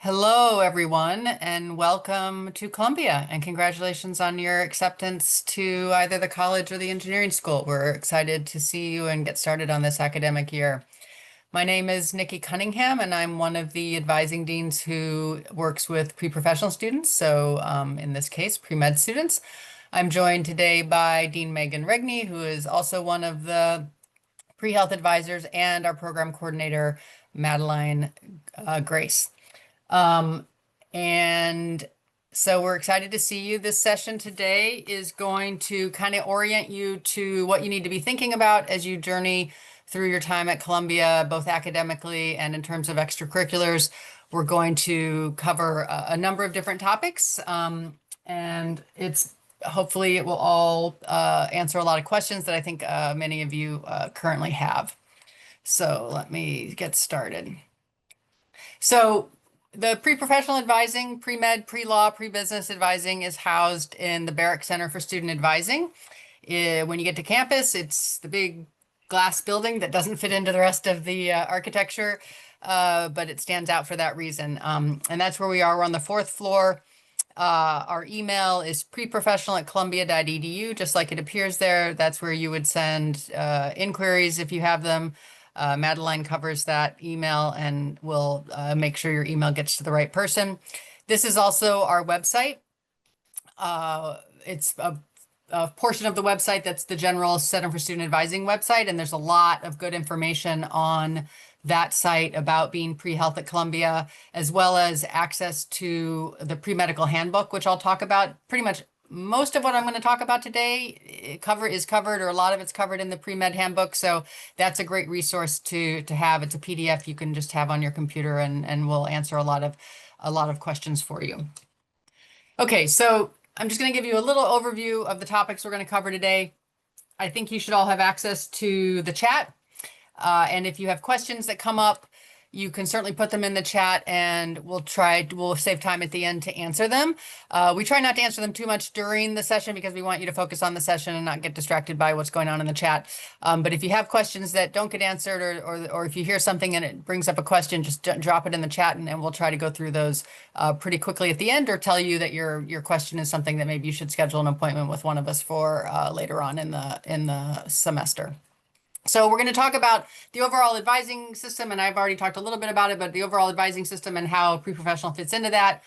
Hello, everyone, and welcome to Columbia. And congratulations on your acceptance to either the college or the engineering school. We're excited to see you and get started on this academic year. My name is Nikki Cunningham, and I'm one of the advising deans who works with pre-professional students. So in this case, pre-med students. I'm joined today by Dean Megan Regney, who is also one of the pre-health advisors, and our program coordinator, Madeline Grace. And so we're excited to see you. This session today is going to kind of orient you to what you need to be thinking about as you journey through your time at Columbia, both academically and in terms of extracurriculars. We're going to cover a number of different topics, and hopefully it will all answer a lot of questions that I think many of you currently have. So let me get started. So the pre-professional advising, pre-med, pre-law, pre-business advising is housed in the Barrick Center for Student Advising. When you get to campus, it's the big glass building that doesn't fit into the rest of the architecture, but it stands out for that reason. And that's where we are. We're on the fourth floor. Our email is preprofessional@columbia.edu, just like it appears there. That's where you would send inquiries if you have them. Madeline covers that email and will make sure your email gets to the right person. This is also our website. It's a portion of the website that's the General Center for Student Advising website, and there's a lot of good information on that site about being pre-health at Columbia, as well as access to the pre-medical handbook, which I'll talk about. Pretty much most of what I'm going to talk about today is covered, or a lot of it's covered in the pre-med handbook. So that's a great resource to have. It's a PDF you can just have on your computer, and will answer a lot of questions for you. Okay, so I'm just going to give you a little overview of the topics we're going to cover today. I think you should all have access to the chat. And if you have questions that come up, you can certainly put them in the chat, and we'll save time at the end to answer them. We try not to answer them too much during the session because we want you to focus on the session and not get distracted by what's going on in the chat. But if you have questions that don't get answered, or if you hear something and it brings up a question, just drop it in the chat, and we'll try to go through those pretty quickly at the end, or tell you that your question is something that maybe you should schedule an appointment with one of us for later on in the semester. So we're going to talk about the overall advising system, and I've already talked a little bit about it, but the overall advising system and how pre-professional fits into that.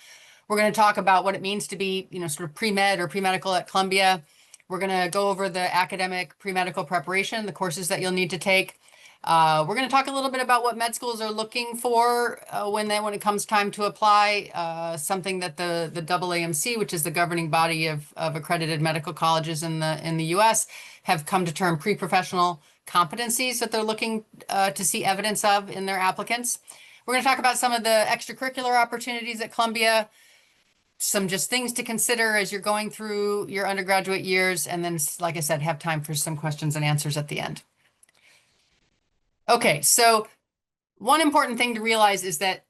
We're going to talk about what it means to be, sort of pre-med or pre-medical at Columbia. We're going to go over the academic pre-medical preparation, the courses that you'll need to take. We're going to talk a little bit about what med schools are looking for when it comes time to apply, something that the AAMC, which is the governing body of accredited medical colleges in the U.S., have come to term pre-professional competencies that they're looking to see evidence of in their applicants. We're going to talk about some of the extracurricular opportunities at Columbia, some just things to consider as you're going through your undergraduate years, and then, like I said, have time for some questions and answers at the end. Okay, so one important thing to realize is that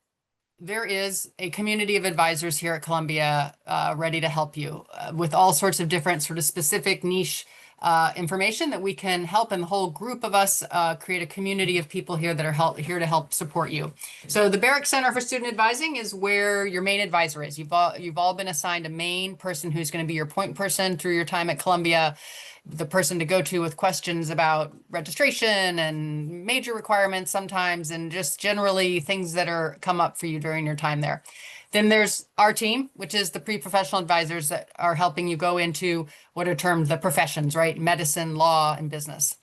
there is a community of advisors here at Columbia ready to help you with all sorts of different sort of specific niche information that we can help, and the whole group of us create a community of people here that are here to help support you. So the Barrick Center for Student Advising is where your main advisor is. You've all been assigned a main person who's going to be your point person through your time at Columbia, the person to go to with questions about registration and major requirements sometimes, and just generally things that come up for you during your time there. Then there's our team, which is the pre-professional advisors that are helping you go into what are termed the professions, right? Medicine, law, and business.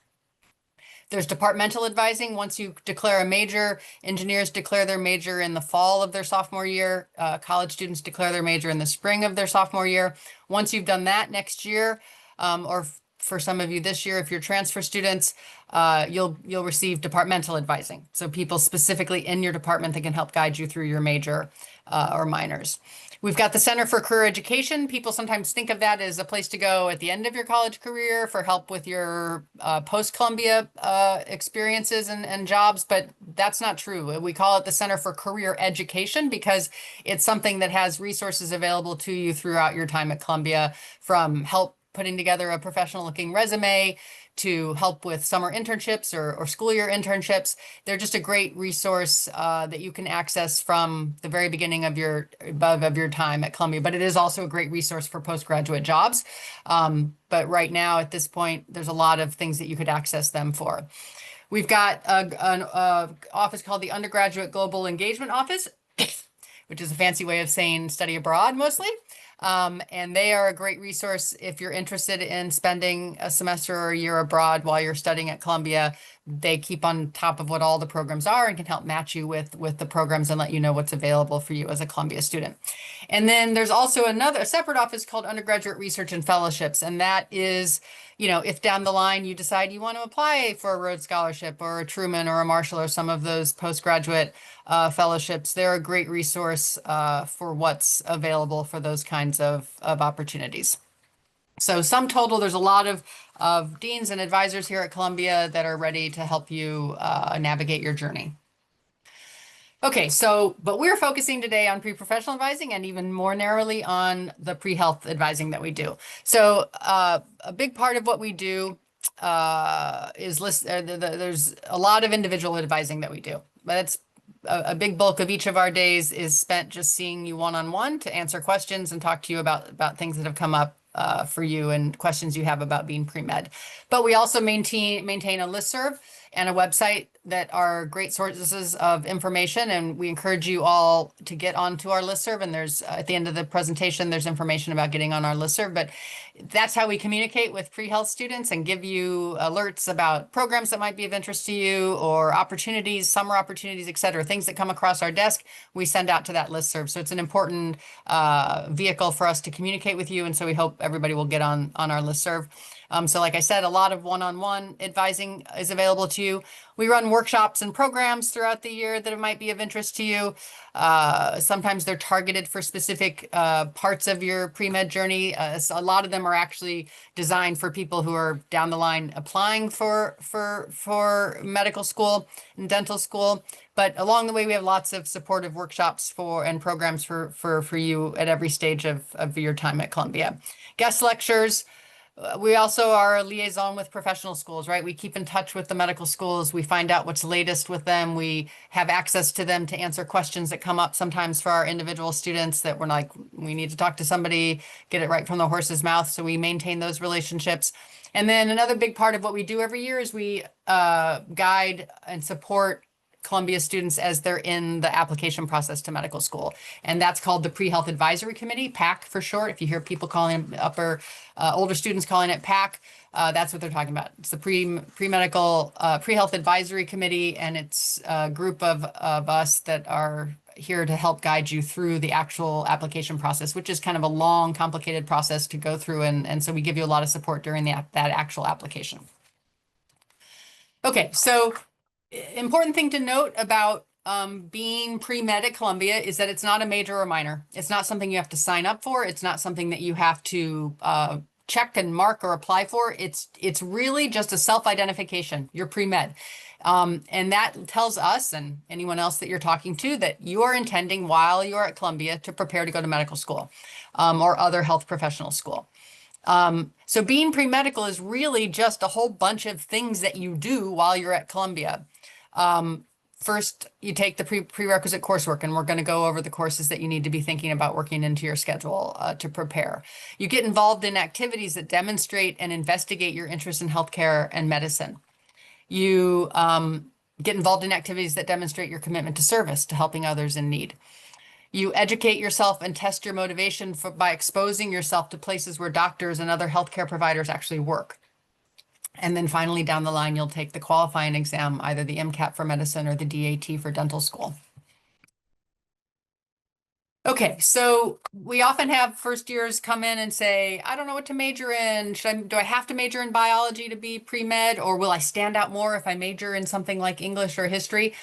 There's departmental advising. Once you declare a major, engineers declare their major in the fall of their sophomore year. College students declare their major in the spring of their sophomore year. Once you've done that next year, or for some of you this year, if you're transfer students, you'll receive departmental advising. So people specifically in your department that can help guide you through your major or minors. We've got the Center for Career Education. People sometimes think of that as a place to go at the end of your college career for help with your post-Columbia experiences and jobs, but that's not true. We call it the Center for Career Education because it's something that has resources available to you throughout your time at Columbia, from help putting together a professional looking resume, to help with summer internships or school year internships. They're just a great resource that you can access from the very beginning of your time at Columbia, but it is also a great resource for postgraduate jobs. But right now, at this point, there's a lot of things that you could access them for. We've got an office called the Undergraduate Global Engagement Office, which is a fancy way of saying study abroad mostly. And they are a great resource if you're interested in spending a semester or a year abroad while you're studying at Columbia. They keep on top of what all the programs are and can help match you with the programs and let you know what's available for you as a Columbia student. And then there's also a separate office called Undergraduate Research and Fellowships. And that is, if down the line you decide you want to apply for a Rhodes Scholarship or a Truman or a Marshall or some of those postgraduate fellowships, they're a great resource for what's available for those kinds of opportunities. So sum total, there's a lot of deans and advisors here at Columbia that are ready to help you navigate your journey. Okay, but we're focusing today on pre-professional advising and even more narrowly on the pre-health advising that we do. So a big part of what we do is there's a lot of individual advising that we do, but it's a big bulk of each of our days is spent just seeing you one-on-one to answer questions and talk to you about things that have come up for you and questions you have about being pre-med. But we also maintain a listserv and a website that are great sources of information. And we encourage you all to get onto our listserv. And there's at the end of the presentation, there's information about getting on our listserv. But that's how we communicate with pre-health students and give you alerts about programs that might be of interest to you or opportunities, summer opportunities, et cetera, things that come across our desk, we send out to that listserv. So it's an important vehicle for us to communicate with you. And so we hope everybody will get on our listserv. So like I said, a lot of one-on-one advising is available to you. We run workshops and programs throughout the year that might be of interest to you. Sometimes they're targeted for specific parts of your pre-med journey. So a lot of them are actually designed for people who are down the line applying for medical school and dental school. But along the way, we have lots of supportive workshops and programs for you at every stage of your time at Columbia. Guest lectures. We also are a liaison with professional schools, right? We keep in touch with the medical schools. We find out what's latest with them. We have access to them to answer questions that come up sometimes for our individual students that we're like, we need to talk to somebody, get it right from the horse's mouth. So we maintain those relationships. And then another big part of what we do every year is we guide and support Columbia students as they're in the application process to medical school. And that's called the Pre-Health Advisory Committee, PAC for short. If you hear people calling older students calling it PAC, that's what they're talking about. It's the Pre-Health Advisory Committee, and it's a group of us that are here to help guide you through the actual application process, which is kind of a long, complicated process to go through. And so we give you a lot of support during that actual application. Okay, so important thing to note about being pre-med at Columbia is that it's not a major or minor. It's not something you have to sign up for. It's not something that you have to check and mark or apply for. It's really just a self-identification. You're pre-med. And that tells us and anyone else that you're talking to that you are intending while you're at Columbia to prepare to go to medical school or other health professional school. So being pre-medical is really just a whole bunch of things that you do while you're at Columbia. First, you take the prerequisite coursework, and we're going to go over the courses that you need to be thinking about working into your schedule to prepare. You get involved in activities that demonstrate and investigate your interest in healthcare and medicine. You get involved in activities that demonstrate your commitment to service, to helping others in need. You educate yourself and test your motivation by exposing yourself to places where doctors and other healthcare providers actually work. And then finally, down the line, you'll take the qualifying exam, either the MCAT for medicine or the DAT for dental school. Okay, so we often have first years come in and say, I don't know what to major in. Do I have to major in biology to be pre-med, or will I stand out more if I major in something like English or history?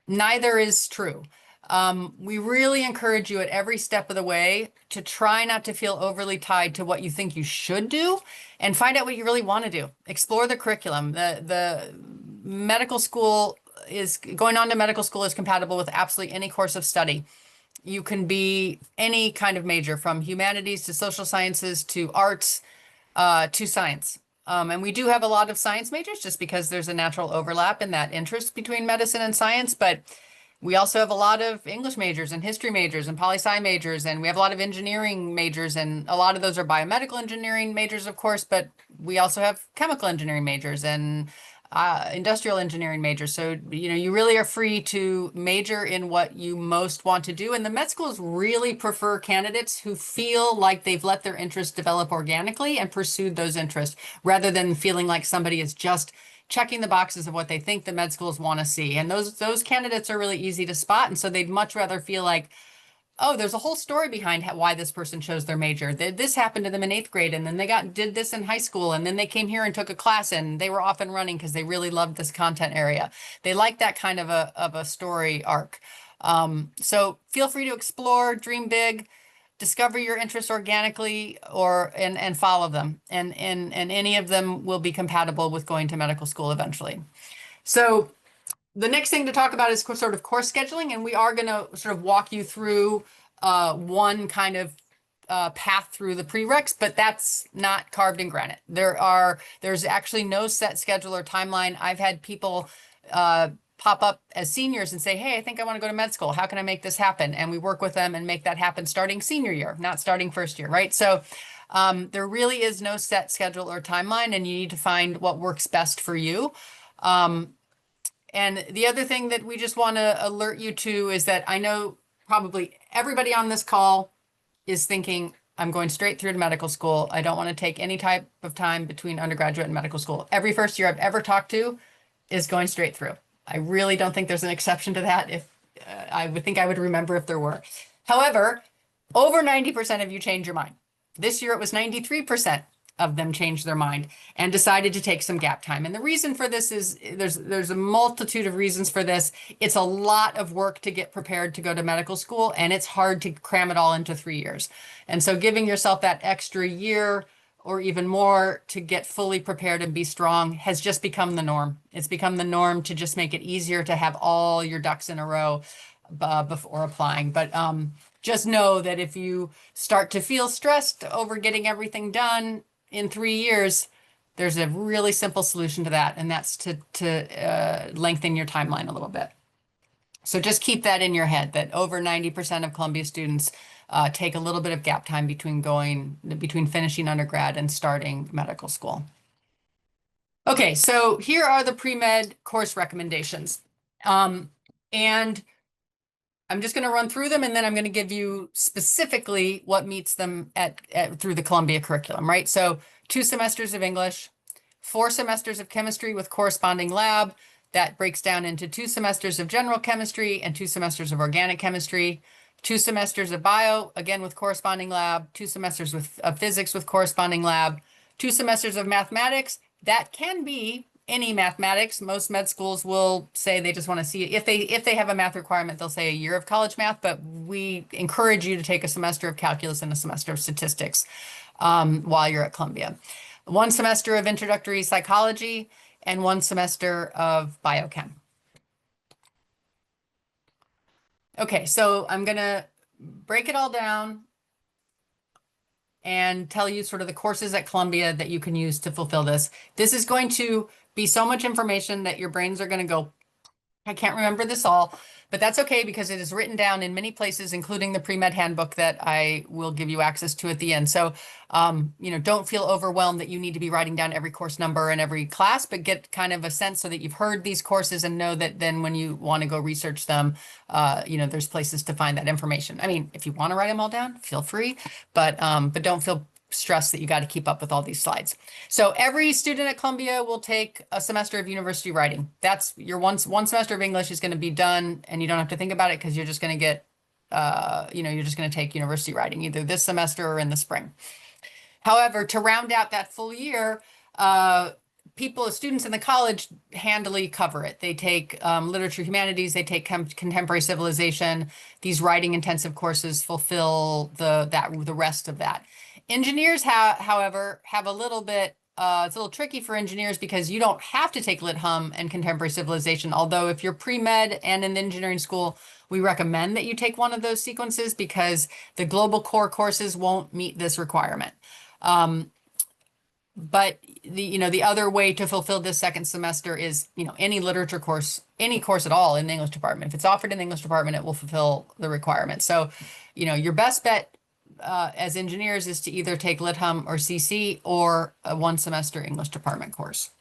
Neither is true. We really encourage you at every step of the way to try not to feel overly tied to what you think you should do and find out what you really want to do. Explore the curriculum. The medical school going on to medical school is compatible with absolutely any course of study. You can be any kind of major, from humanities to social sciences to arts to science. And we do have a lot of science majors just because there's a natural overlap in that interest between medicine and science. But we also have a lot of English majors and history majors and poli-sci majors, and we have a lot of engineering majors, and a lot of those are biomedical engineering majors, of course, but we also have chemical engineering majors and industrial engineering majors. So, you really are free to major in what you most want to do. And the med schools really prefer candidates who feel like they've let their interests develop organically and pursued those interests rather than feeling like somebody is just checking the boxes of what they think the med schools want to see. And those candidates are really easy to spot. And so they'd much rather feel like, oh, there's a whole story behind why this person chose their major. This happened to them in 8th grade, and then they did this in high school, and then they came here and took a class, and they were off and running because they really loved this content area. They like that kind of a story arc. So feel free to explore, dream big, discover your interests organically, and follow them. And any of them will be compatible with going to medical school eventually. So the next thing to talk about is sort of course scheduling, and we are going to sort of walk you through one kind of path through the prereqs, but that's not carved in granite. There's actually no set schedule or timeline. I've had people pop up as seniors and say, hey, I think I want to go to med school. How can I make this happen? And we work with them and make that happen starting senior year, not starting first year, right? So there really is no set schedule or timeline, and you need to find what works best for you. And the other thing that we just want to alert you to is that I know probably everybody on this call is thinking, I'm going straight through to medical school. I don't want to take any type of time between undergraduate and medical school. Every first year I've ever talked to is going straight through. I really don't think there's an exception to that. If I would think I would remember if there were. However, over 90% of you change your mind. This year it was 93% of them changed their mind and decided to take some gap time. And the reason for this is there's a multitude of reasons for this. It's a lot of work to get prepared to go to medical school, and it's hard to cram it all into 3 years. And so giving yourself that extra year or even more to get fully prepared and be strong has just become the norm. It's become the norm to just make it easier to have all your ducks in a row before applying. But just know that if you start to feel stressed over getting everything done in 3 years, there's a really simple solution to that, and that's to lengthen your timeline a little bit. So just keep that in your head, that over 90% of Columbia students take a little bit of gap time between finishing undergrad and starting medical school. Okay, so here are the pre-med course recommendations. And I'm just going to run through them, and then I'm going to give you specifically what meets them through the Columbia curriculum, right? So 2 semesters of English, 4 semesters of chemistry with corresponding lab. That breaks down into 2 semesters of general chemistry and 2 semesters of organic chemistry, 2 semesters of bio, again with corresponding lab, 2 semesters of physics with corresponding lab, 2 semesters of mathematics. That can be any mathematics. Most med schools will say they just want to see if they have a math requirement, they'll say a year of college math, but we encourage you to take a semester of calculus and a semester of statistics while you're at Columbia. 1 semester of introductory psychology and 1 semester of biochem. Okay, so I'm going to break it all down and tell you sort of the courses at Columbia that you can use to fulfill this. This is going to be so much information that your brains are going to go, I can't remember this all, but that's okay because it is written down in many places, including the pre-med handbook that I will give you access to at the end. So, don't feel overwhelmed that you need to be writing down every course number and every class, but get kind of a sense so that you've heard these courses and know that then when you want to go research them, there's places to find that information. I mean, if you want to write them all down, feel free, but don't feel stress that you got to keep up with all these slides. So every student at Columbia will take a semester of university writing. That's your one semester of English is going to be done, and you don't have to think about it because you're just going to get, you're just going to take university writing either this semester or in the spring. However, to round out that full year, students in the college handily cover it. They take literature humanities, they take contemporary civilization. These writing intensive courses fulfill the rest of that. Engineers, however, have a little bit, it's a little tricky for engineers because you don't have to take Lit Hum and contemporary civilization. Although if you're pre-med and in engineering school, we recommend that you take one of those sequences because the global core courses won't meet this requirement. but the other way to fulfill this second semester is, any literature course, any course at all in the English department. If it's offered in the English department, it will fulfill the requirement. So, your best bet as engineers is to either take Lit Hum or CC or a 1 semester English department course.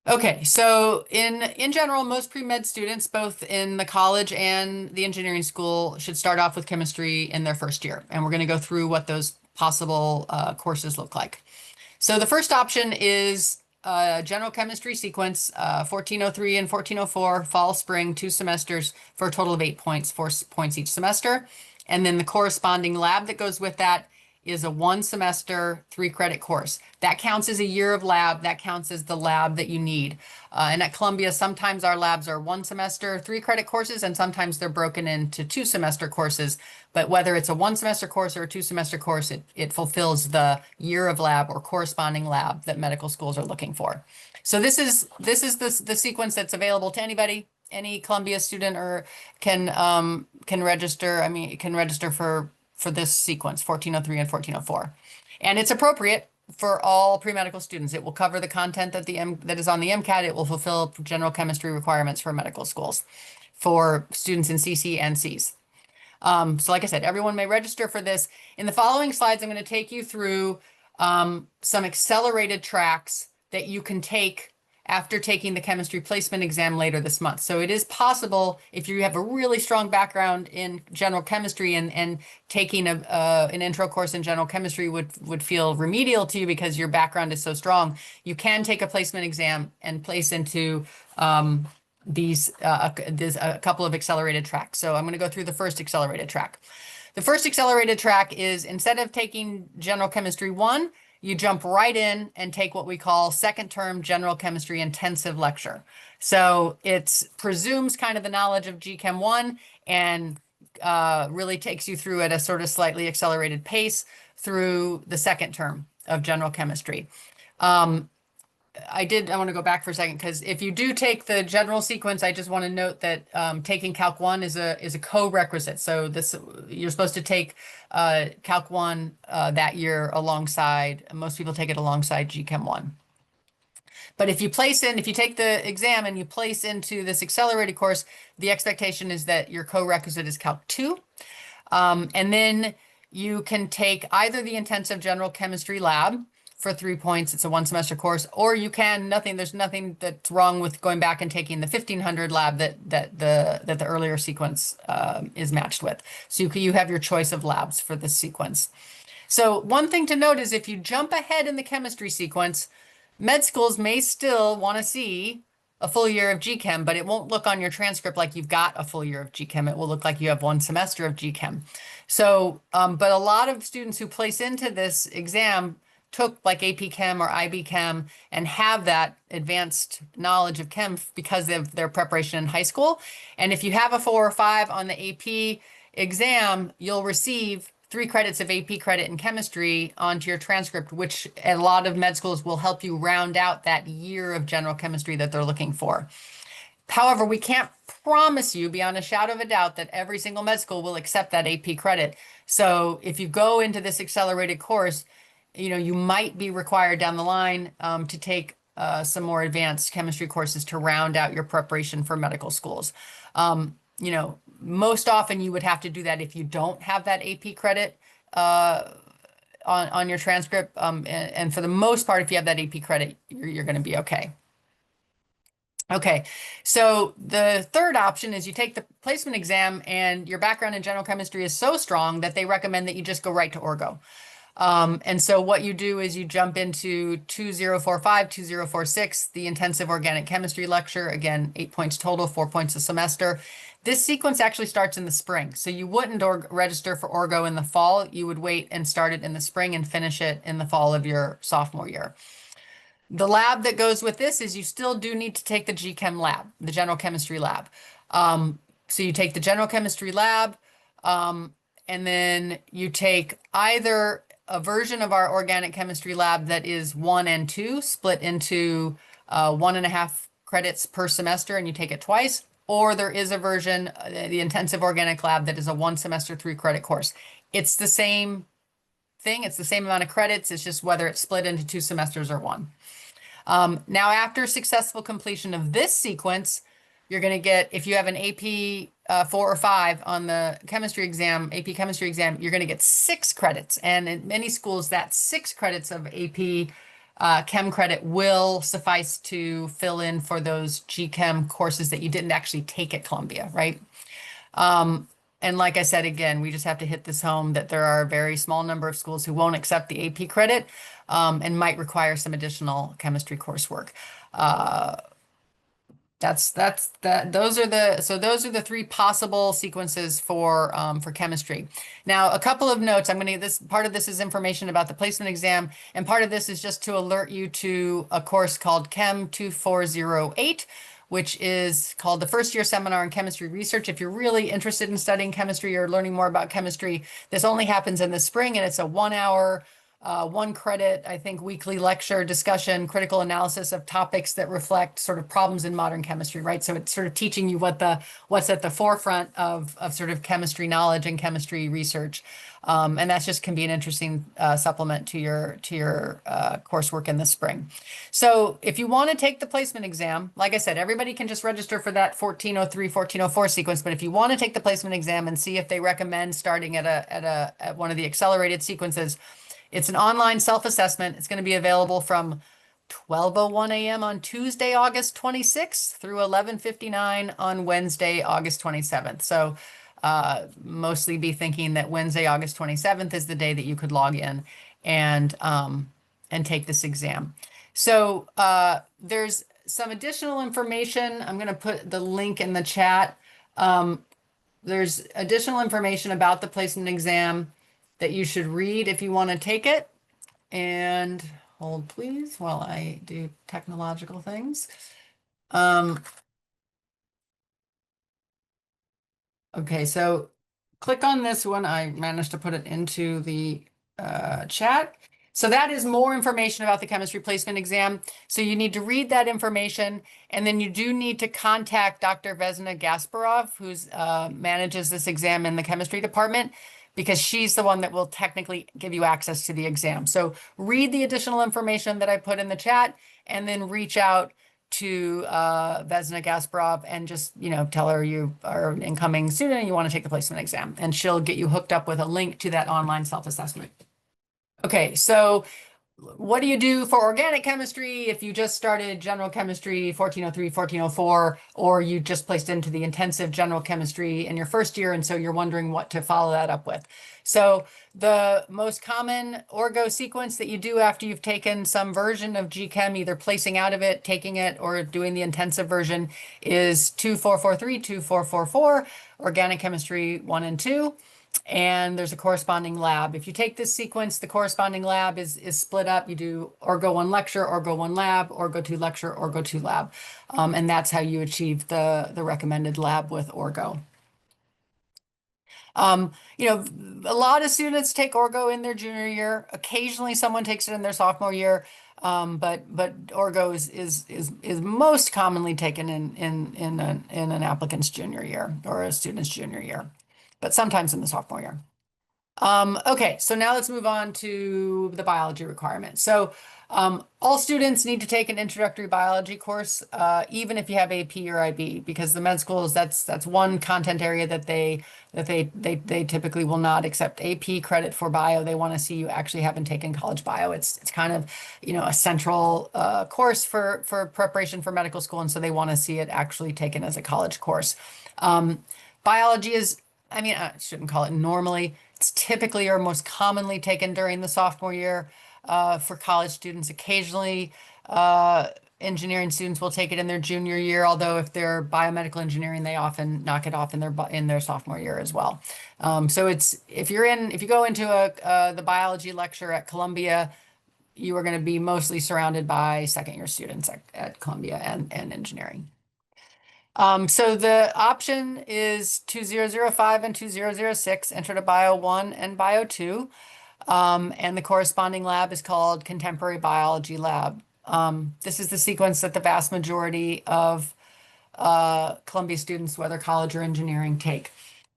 Okay, so in general, most pre-med students, both in the college and the engineering school, should start off with chemistry in their first year. And we're going to go through what those possible courses look like. So the first option is general chemistry sequence, 1403 and 1404, fall, spring, 2 semesters for a total of 8 points, 4 points each semester. And then the corresponding lab that goes with that is a 1 semester, 3 credit course. That counts as a year of lab. That counts as the lab that you need. And at Columbia, sometimes our labs are 1 semester, 3 credit courses, and sometimes they're broken into 2 semester courses. But whether it's a 1 semester course or a 2 semester course, it fulfills the year of lab or corresponding lab that medical schools are looking for. So this is the sequence that's available to anybody. Any Columbia student or can register. I mean, can register for this sequence, 1403 and 1404. And it's appropriate for all pre-medical students. It will cover the content that is on the MCAT. It will fulfill general chemistry requirements for medical schools for students in CC and Cs. So like I said, everyone may register for this. In the following slides, I'm going to take you through some accelerated tracks that you can take after taking the chemistry placement exam later this month. So it is possible, if you have a really strong background in general chemistry and taking an intro course in general chemistry would feel remedial to you because your background is so strong, you can take a placement exam and place into there's a couple of accelerated tracks. So I'm going to go through the first accelerated track. The first accelerated track is, instead of taking general chemistry 1, you jump right in and take what we call second term general chemistry intensive lecture. So it presumes kind of the knowledge of GChem 1 and really takes you through at a sort of slightly accelerated pace through the second term of general chemistry. I want to go back for a second, because if you do take the general sequence, I just want to note that taking Calc 1 is a co-requisite. So you're supposed to take Calc 1 that year alongside, most people take it alongside GChem 1. But if you take the exam and you place into this accelerated course, the expectation is that your co-requisite is Calc 2. And then you can take either the intensive general chemistry lab for 3 points. It's a 1 semester course, or you can there's nothing that's wrong with going back and taking the 1500 lab that the earlier sequence is matched with. So you have your choice of labs for this sequence. So one thing to note is, if you jump ahead in the chemistry sequence, med schools may still want to see a full year of GChem, but it won't look on your transcript like you've got a full year of GChem. It will look like you have 1 semester of GChem. So, but a lot of students who place into this exam took like AP Chem or IB Chem and have that advanced knowledge of chem because of their preparation in high school. And if you have a 4 or 5 on the AP exam, you'll receive 3 credits of AP credit in chemistry onto your transcript, which a lot of med schools will help you round out that year of general chemistry that they're looking for. However, we can't promise you beyond a shadow of a doubt that every single med school will accept that AP credit. So if you go into this accelerated course, you might be required down the line to take some more advanced chemistry courses to round out your preparation for medical schools. Most often you would have to do that if you don't have that AP credit on your transcript. And for the most part, if you have that AP credit, you're going to be okay. Okay, so the third option is you take the placement exam and your background in general chemistry is so strong that they recommend that you just go right to Orgo. And so what you do is you jump into 2045, 2046, the intensive organic chemistry lecture. Again, 8 points total, 4 points a semester. This sequence actually starts in the spring. So you wouldn't register for Orgo in the fall. You would wait and start it in the spring and finish it in the fall of your sophomore year. The lab that goes with this is you still do need to take the GChem lab, the general chemistry lab. So you take the general chemistry lab, and then you take either a version of our organic chemistry lab that is 1 and 2 split into 1.5 credits per semester, and you take it twice, or there is a version, the intensive organic lab, that is a 1 semester 3 credit course. It's the same thing. It's the same amount of credits. It's just whether it's split into 2 semesters or 1. Now, after successful completion of this sequence, you're going to get, if you have an AP 4 or 5 on the chemistry exam, AP chemistry exam, you're going to get 6 credits. And in many schools, that 6 credits of AP chem credit will suffice to fill in for those GChem courses that you didn't actually take at Columbia, right? And like I said, again, we just have to hit this home that there are a very small number of schools who won't accept the AP credit and might require some additional chemistry coursework. Those are the 3 possible sequences for chemistry. Now, a couple of notes. Part of this is information about the placement exam, and part of this is just to alert you to a course called Chem 2408, which is called the First Year Seminar in Chemistry Research. If you're really interested in studying chemistry or learning more about chemistry, this only happens in the spring, and it's a 1-hour 1 credit, I think, weekly lecture discussion, critical analysis of topics that reflect sort of problems in modern chemistry, right? So it's sort of teaching you what's at the forefront of sort of chemistry knowledge and chemistry research. And that just can be an interesting supplement to your coursework in the spring. So if you want to take the placement exam, like I said, everybody can just register for that 1403, 1404 sequence. But if you want to take the placement exam and see if they recommend starting at one of the accelerated sequences, it's an online self-assessment. It's going to be available from 12:01 a.m. on Tuesday, August 26th through 11:59 on Wednesday, August 27th. So mostly be thinking that Wednesday, August 27th is the day that you could log in and take this exam. So there's some additional information. I'm going to put the link in the chat. There's additional information about the placement exam that you should read if you want to take it. And hold please while I do technological things. Okay, so click on this one. I managed to put it into the chat. So that is more information about the chemistry placement exam. So you need to read that information, and then you do need to contact Dr. Vesna Gasparov, who manages this exam in the chemistry department, because she's the one that will technically give you access to the exam. So read the additional information that I put in the chat, and then reach out to Vesna Gasparov and just, tell her you are an incoming student and you want to take the placement exam, and she'll get you hooked up with a link to that online self-assessment. Okay, so what do you do for organic chemistry if you just started general chemistry 1403, 1404, or you just placed into the intensive general chemistry in your first year, and so you're wondering what to follow that up with? So the most common Orgo sequence that you do after you've taken some version of GChem, either placing out of it, taking it, or doing the intensive version, is 2443, 2444, organic chemistry 1 and 2. And there's a corresponding lab. If you take this sequence, the corresponding lab is split up. You do Orgo 1 lecture, Orgo 1 lab, Orgo 2 lecture, Orgo 2 lab. And that's how you achieve the recommended lab with Orgo. A lot of students take Orgo in their junior year. Occasionally someone takes it in their sophomore year. But Orgo is most commonly taken in an applicant's junior year or a student's junior year, but sometimes in the sophomore year. Okay, so now let's move on to the biology requirements. So all students need to take an introductory biology course, even if you have AP or IB, because the med schools, that's one content area that they typically will not accept AP credit for bio. They want to see you actually haven't taken college bio. It's kind of, a central course for preparation for medical school, and so they want to see it actually taken as a college course. Biology is, I shouldn't call it normally. It's typically or most commonly taken during the sophomore year for college students. Occasionally, engineering students will take it in their junior year, although if they're biomedical engineering, they often knock it off in their sophomore year as well. So if you go into the biology lecture at Columbia, you are going to be mostly surrounded by second-year students at Columbia and engineering. So the option is 2005 and 2006, Intro to Bio 1 and Bio 2. And the corresponding lab is called Contemporary Biology Lab. This is the sequence that the vast majority of Columbia students, whether college or engineering, take.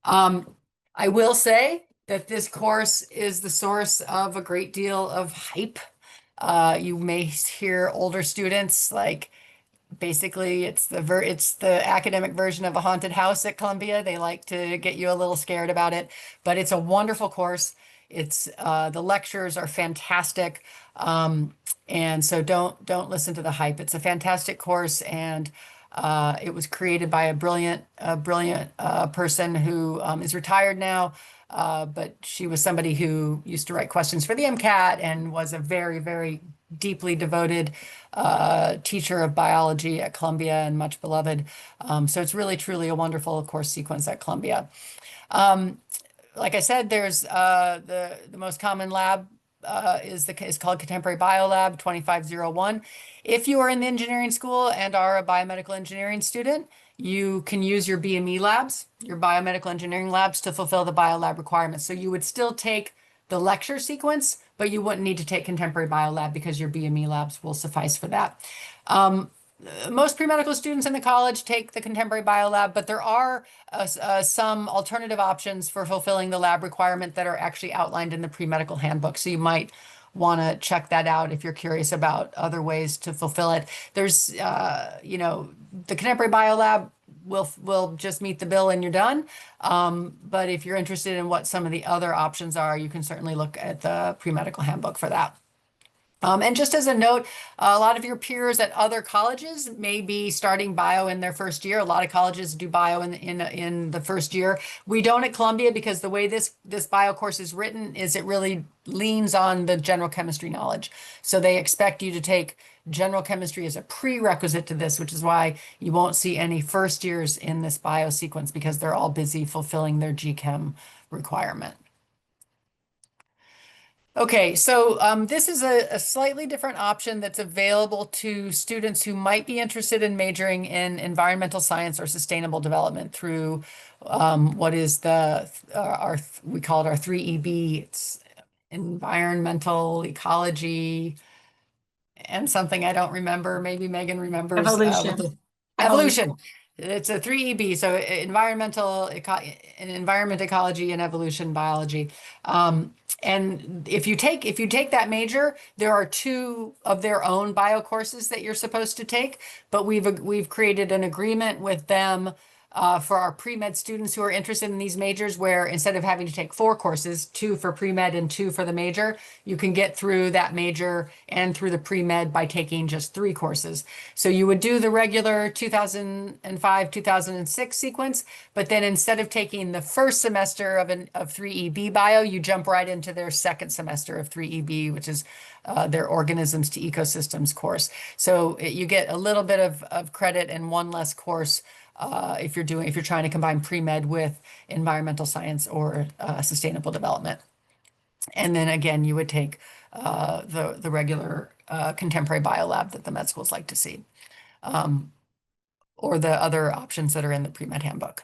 I will say that this course is the source of a great deal of hype. You may hear older students like, basically it's the academic version of a haunted house at Columbia. They like to get you a little scared about it, but it's a wonderful course. It's the lectures are fantastic. And so don't listen to the hype. It's a fantastic course, and it was created by a brilliant person who is retired now. But she was somebody who used to write questions for the MCAT and was a very, very deeply devoted teacher of biology at Columbia and much beloved. So it's really, truly a wonderful course sequence at Columbia. Like I said, there's the most common lab is called Contemporary Bio Lab 2501. If you are in the engineering school and are a biomedical engineering student, you can use your BME labs, your biomedical engineering labs, to fulfill the biolab requirements. So you would still take the lecture sequence, but you wouldn't need to take Contemporary Bio Lab because your BME labs will suffice for that. Most pre-medical students in the college take the Contemporary Bio Lab, but there are some alternative options for fulfilling the lab requirement that are actually outlined in the pre-medical handbook. So you might want to check that out if you're curious about other ways to fulfill it. There's, the Contemporary Bio Lab will just meet the bill and you're done. But if you're interested in what some of the other options are, you can certainly look at the pre-medical handbook for that. And just as a note, a lot of your peers at other colleges may be starting bio in their first year. A lot of colleges do bio in the first year. We don't at Columbia, because the way this bio course is written is it really leans on the general chemistry knowledge. So they expect you to take general chemistry as a prerequisite to this, which is why you won't see any first years in this bio sequence, because they're all busy fulfilling their GChem requirement. Okay, so this is a slightly different option that's available to students who might be interested in majoring in environmental science or sustainable development through what is we call it our 3EB. It's environmental ecology and something I don't remember. Maybe Megan remembers. Evolution. Evolution. It's a 3EB, so environment ecology and evolution biology. And if you take that major, there are two of their own bio courses that you're supposed to take, but we've created an agreement with them for our pre-med students who are interested in these majors, where instead of having to take 4 courses, 2 for pre-med and 2 for the major, you can get through that major and through the pre-med by taking just 3 courses. So you would do the regular 2005, 2006 sequence, but then instead of taking the first semester of 3EB bio, you jump right into their second semester of 3EB, which is their organisms to ecosystems course. So you get a little bit of credit and one less course if you're trying to combine pre-med with environmental science or sustainable development. And then again, you would take the regular contemporary biolab that the med schools like to see, or the other options that are in the pre-med handbook.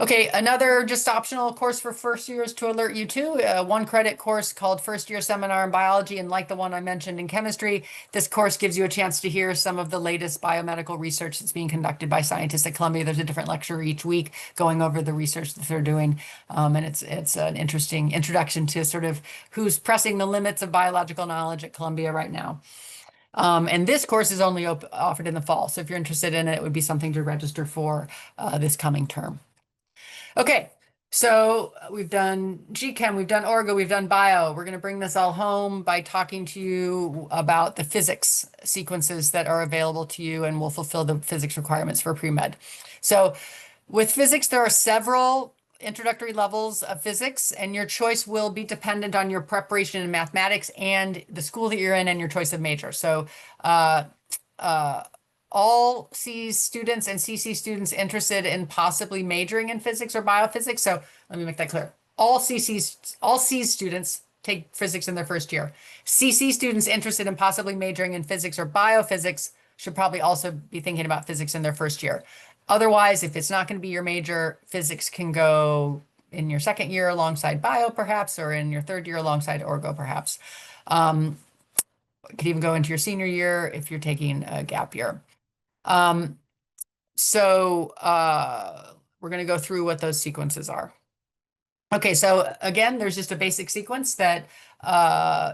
Okay, another just optional course for first years to alert you to, 1 credit course called First Year Seminar in Biology. And like the one I mentioned in chemistry, this course gives you a chance to hear some of the latest biomedical research that's being conducted by scientists at Columbia. There's a different lecture each week going over the research that they're doing. And it's an interesting introduction to sort of who's pressing the limits of biological knowledge at Columbia right now. And this course is only offered in the fall. So if you're interested in it, it would be something to register for this coming term. Okay, so we've done GChem, we've done Orgo, we've done Bio. We're going to bring this all home by talking to you about the physics sequences that are available to you and will fulfill the physics requirements for pre-med. So with physics, there are several introductory levels of physics, and your choice will be dependent on your preparation in mathematics and the school that you're in and your choice of major. So all C's students and CC students interested in possibly majoring in physics or biophysics. So let me make that clear. All C's students take physics in their first year. CC students interested in possibly majoring in physics or biophysics should probably also be thinking about physics in their first year. Otherwise, if it's not going to be your major, physics can go in your second year alongside bio, perhaps, or in your third year alongside Orgo, perhaps. It could even go into your senior year if you're taking a gap year. So we're going to go through what those sequences are. Okay, so again, there's just a basic sequence that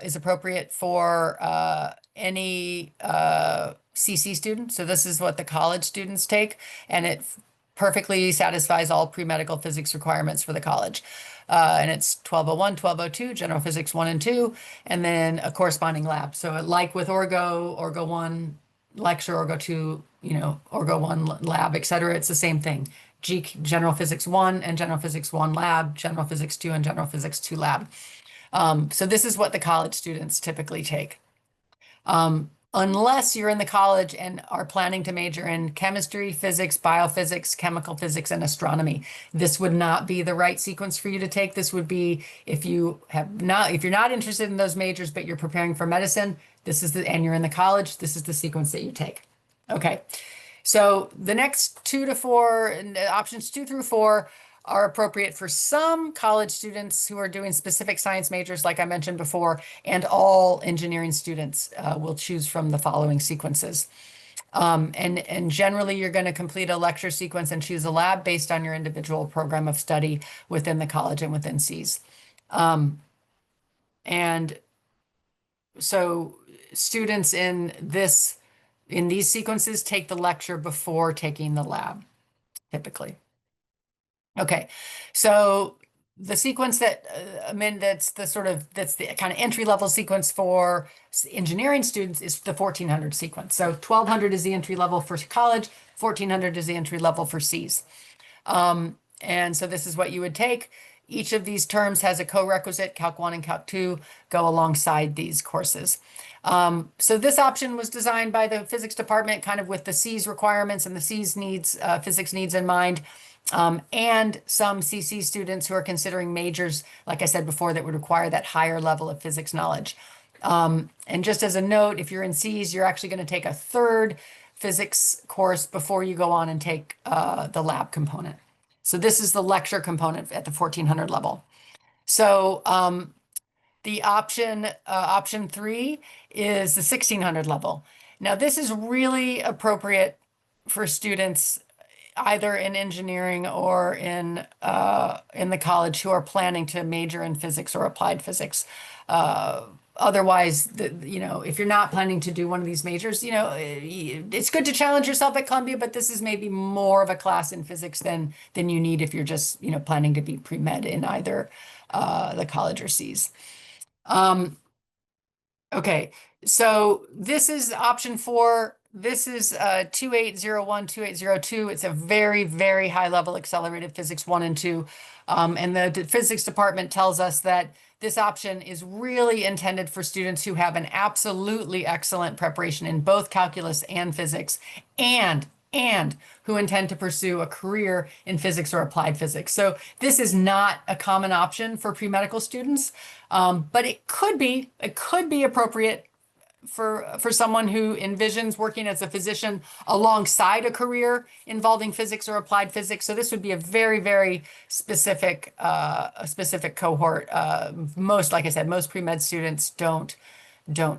is appropriate for any CC student. So this is what the college students take, and it perfectly satisfies all pre-medical physics requirements for the college. And it's 1201, 1202, general physics 1 and 2, and then a corresponding lab. So like with Orgo 1 lecture, Orgo 2, Orgo 1 lab, et cetera, it's the same thing. General Physics 1 and General Physics 1 lab, General Physics 2 and General Physics 2 lab. So this is what the college students typically take. Unless you're in the college and are planning to major in chemistry, physics, biophysics, chemical physics, and astronomy. This would not be the right sequence for you to take. This would be if you're not interested in those majors, but you're preparing for medicine, and you're in the college, this is the sequence that you take. Okay. So the next 2 to 4, options 2 through 4 are appropriate for some college students who are doing specific science majors, like I mentioned before, and all engineering students will choose from the following sequences. And generally, you're going to complete a lecture sequence and choose a lab based on your individual program of study within the college and within SEAS. And so students in these sequences take the lecture before taking the lab, typically. Okay, so the sequence that that's the kind of entry level sequence for engineering students is the 1400 sequence. So 1200 is the entry level for college, 1400 is the entry level for SEAS. And so this is what you would take. Each of these terms has a co-requisite. Calc 1 and Calc 2 go alongside these courses. So this option was designed by the physics department kind of with the SEAS requirements and the SEAS needs, physics needs in mind. And some CC students who are considering majors, like I said before, that would require that higher level of physics knowledge. And just as a note, if you're in SEAS, you're actually going to take a third physics course before you go on and take the lab component. So this is the lecture component at the 1400 level. So the option 3 is the 1600 level. Now this is really appropriate for students either in engineering or in the college who are planning to major in physics or applied physics. Otherwise, if you're not planning to do one of these majors, it's good to challenge yourself at Columbia, but this is maybe more of a class in physics than you need if you're just, planning to be pre-med in either the college or SEAS. Okay, so this is option 4. This is 2801, 2802. It's a very, very high level accelerated physics 1 and 2. And the physics department tells us that this option is really intended for students who have an absolutely excellent preparation in both calculus and physics and who intend to pursue a career in physics or applied physics. So this is not a common option for pre-medical students, but it could be appropriate for someone who envisions working as a physician alongside a career involving physics or applied physics. So this would be a very, very specific cohort. Like I said, most pre-med students don't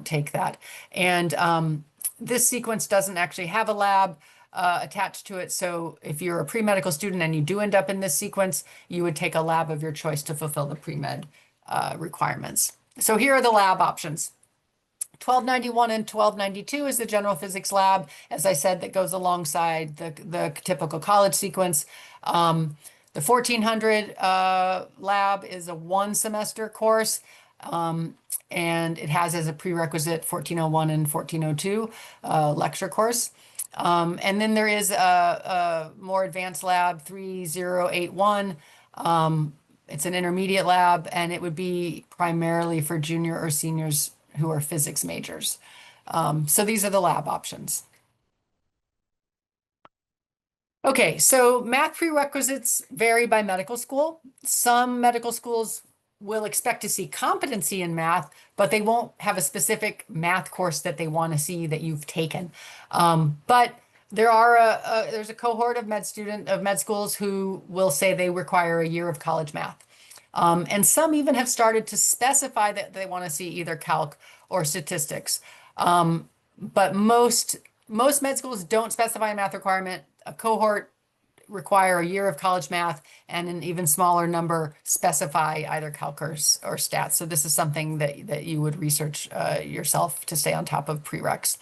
take that. And this sequence doesn't actually have a lab attached to it. So if you're a pre-medical student and you do end up in this sequence, you would take a lab of your choice to fulfill the pre-med requirements. So here are the lab options. 1291 and 1292 is the general physics lab, as I said, that goes alongside the typical college sequence. The 1400 lab is a 1-semester course, and it has as a prerequisite 1401 and 1402 lecture course. And then there is a more advanced lab, 3081. It's an intermediate lab, and it would be primarily for junior or seniors who are physics majors. So these are the lab options. Okay, so math prerequisites vary by medical school. Some medical schools will expect to see competency in math, but they won't have a specific math course that they want to see that you've taken. But there's a cohort of med schools who will say they require a year of college math. And some even have started to specify that they want to see either calc or statistics. But most med schools don't specify a math requirement. A cohort require a year of college math, and an even smaller number specify either calc or stats. So this is something that you would research yourself to stay on top of prereqs.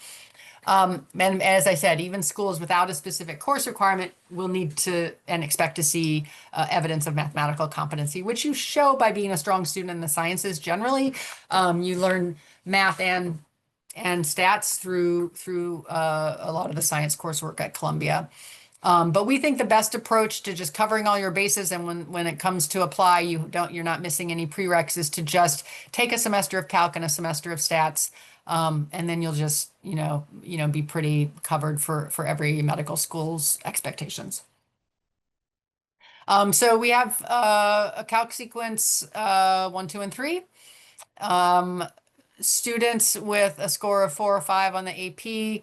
And as I said, even schools without a specific course requirement will need to and expect to see evidence of mathematical competency, which you show by being a strong student in the sciences generally. You learn math and stats through a lot of the science coursework at Columbia. But we think the best approach to just covering all your bases, and when it comes to apply, you're not missing any prereqs, is to just take a semester of calc and a semester of stats. And then you'll just, be pretty covered for every medical school's expectations. So we have a calc sequence 1, 2, and 3. Students with a score of 4 or 5 on the AP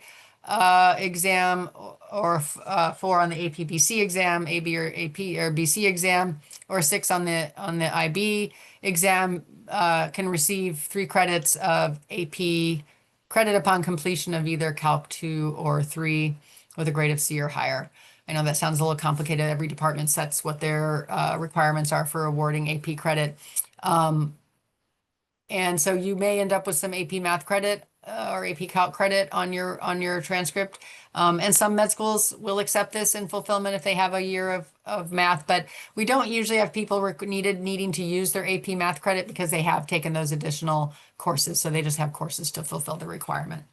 exam, or 4 on the AP BC exam, AB or AP or BC exam, or 6 on the IB exam, can receive 3 credits of AP credit upon completion of either Calc 2 or 3 with a grade of C or higher. I know that sounds a little complicated. Every department sets what their requirements are for awarding AP credit. And so you may end up with some AP math credit or AP calc credit on your transcript. And some med schools will accept this in fulfillment if they have a year of math, but we don't usually have people needing to use their AP math credit because they have taken those additional courses. So they just have courses to fulfill the requirement.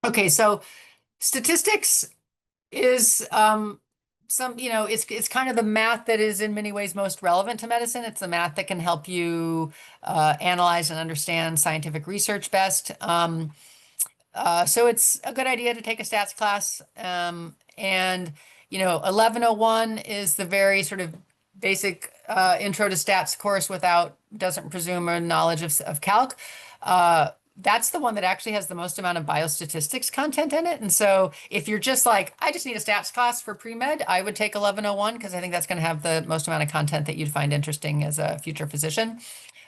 Okay, so statistics is it's kind of the math that is in many ways most relevant to medicine. It's the math that can help you analyze and understand scientific research best. So it's a good idea to take a stats class. And 1101 is the very sort of basic intro to stats course doesn't presume a knowledge of calc. That's the one that actually has the most amount of biostatistics content in it. And so if you're just like, I just need a stats class for pre-med, I would take 1101 because I think that's going to have the most amount of content that you'd find interesting as a future physician.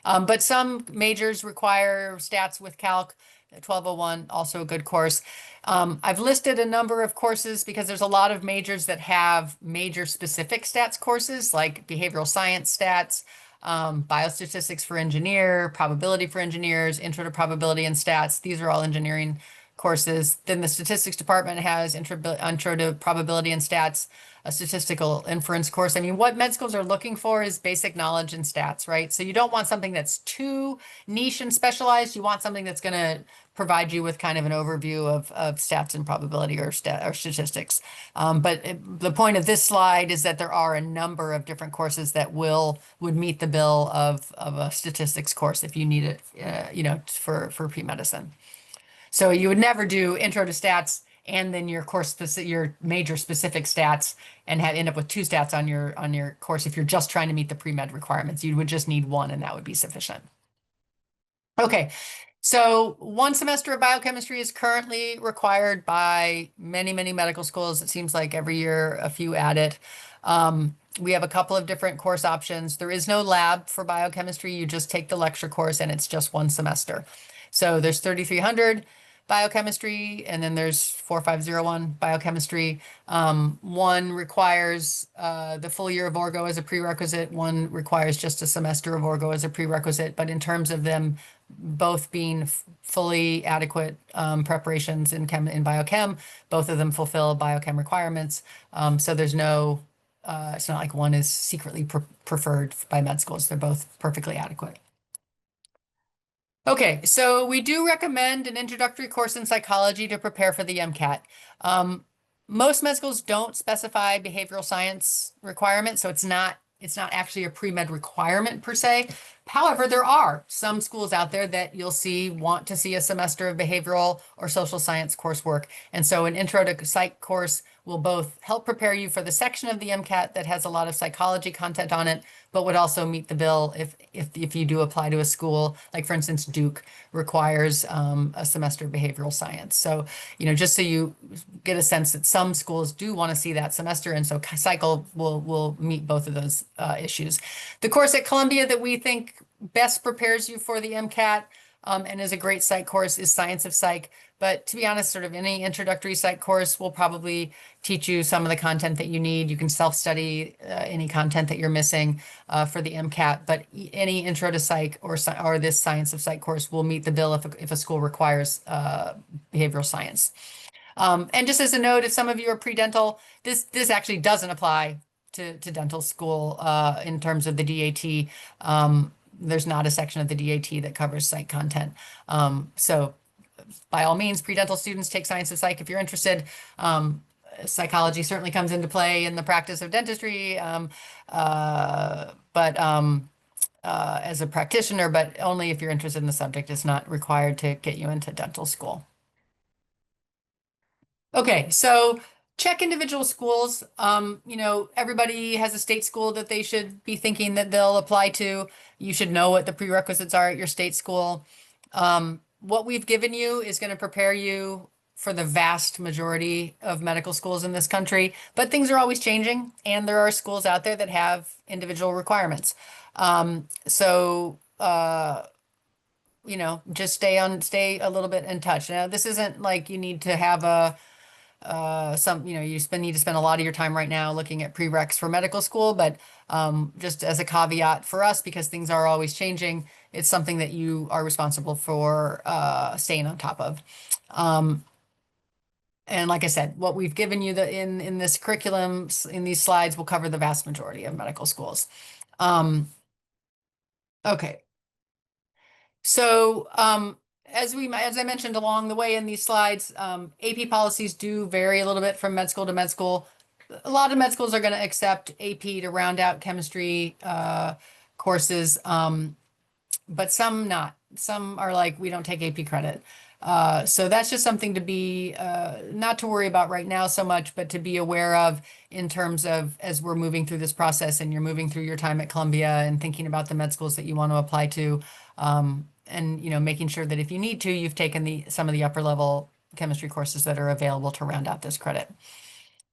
But some majors require stats with calc. 1201, also a good course. I've listed a number of courses because there's a lot of majors that have major specific stats courses like behavioral science stats, biostatistics for engineer, probability for engineers, intro to probability and stats. These are all engineering courses. Then the statistics department has intro to probability and stats, a statistical inference course. I mean, what med schools are looking for is basic knowledge in stats, right? So you don't want something that's too niche and specialized. You want something that's going to provide you with kind of an overview of stats and probability or statistics. But the point of this slide is that there are a number of different courses that would meet the bill of a statistics course if you need it, for pre-medicine. So you would never do intro to stats and then your your major specific stats and end up with 2 stats on your course if you're just trying to meet the pre-med requirements. You would just need 1 and that would be sufficient. Okay, so 1 semester of biochemistry is currently required by many, many medical schools. It seems like every year a few add it. We have a couple of different course options. There is no lab for biochemistry. You just take the lecture course and it's just 1 semester. So there's 3300 biochemistry, and then there's 4501 biochemistry. 1 requires the full year of Orgo as a prerequisite. 1 requires just a semester of Orgo as a prerequisite. But in terms of them both being fully adequate preparations in biochem, both of them fulfill biochem requirements. So there's no, it's not like 1 is secretly preferred by med schools. They're both perfectly adequate. Okay, so we do recommend an introductory course in psychology to prepare for the MCAT. Most med schools don't specify behavioral science requirements, so it's not actually a pre-med requirement per se. However, there are some schools out there that you'll want to see a semester of behavioral or social science coursework. And so an intro to psych course will both help prepare you for the section of the MCAT that has a lot of psychology content on it, but would also meet the bill if you do apply to a school, like for instance, Duke requires a semester of behavioral science. So, just so you get a sense that some schools do want to see that semester, and so cycle will meet both of those issues. The course at Columbia that we think best prepares you for the MCAT and is a great psych course is Science of Psych. But to be honest, sort of any introductory psych course will probably teach you some of the content that you need. You can self-study any content that you're missing for the MCAT, but any intro to psych or this Science of Psych course will meet the bill if a school requires behavioral science. And just as a note, if some of you are pre-dental, this actually doesn't apply to dental school in terms of the DAT. There's not a section of the DAT that covers psych content. So by all means, pre-dental students take Science of Psych if you're interested. Psychology certainly comes into play in the practice of dentistry, but as a practitioner, but only if you're interested in the subject. It's not required to get you into dental school. Okay, so check individual schools. Everybody has a state school that they should be thinking that they'll apply to. You should know what the prerequisites are at your state school. What we've given you is going to prepare you for the vast majority of medical schools in this country, but things are always changing, and there are schools out there that have individual requirements. Just stay a little bit in touch. Now, this isn't like you need to have you need to spend a lot of your time right now looking at prereqs for medical school, but just as a caveat for us, because things are always changing, it's something that you are responsible for staying on top of. And like I said, what we've given you in this curriculum, in these slides, will cover the vast majority of medical schools. Okay. So as I mentioned along the way in these slides, AP policies do vary a little bit from med school to med school. A lot of med schools are going to accept AP to round out chemistry courses, but some not. Some are like, we don't take AP credit. So that's just something to be, not to worry about right now so much, but to be aware of in terms of as we're moving through this process and you're moving through your time at Columbia and thinking about the med schools that you want to apply to. And making sure that if you need to, you've taken some of the upper level chemistry courses that are available to round out this credit.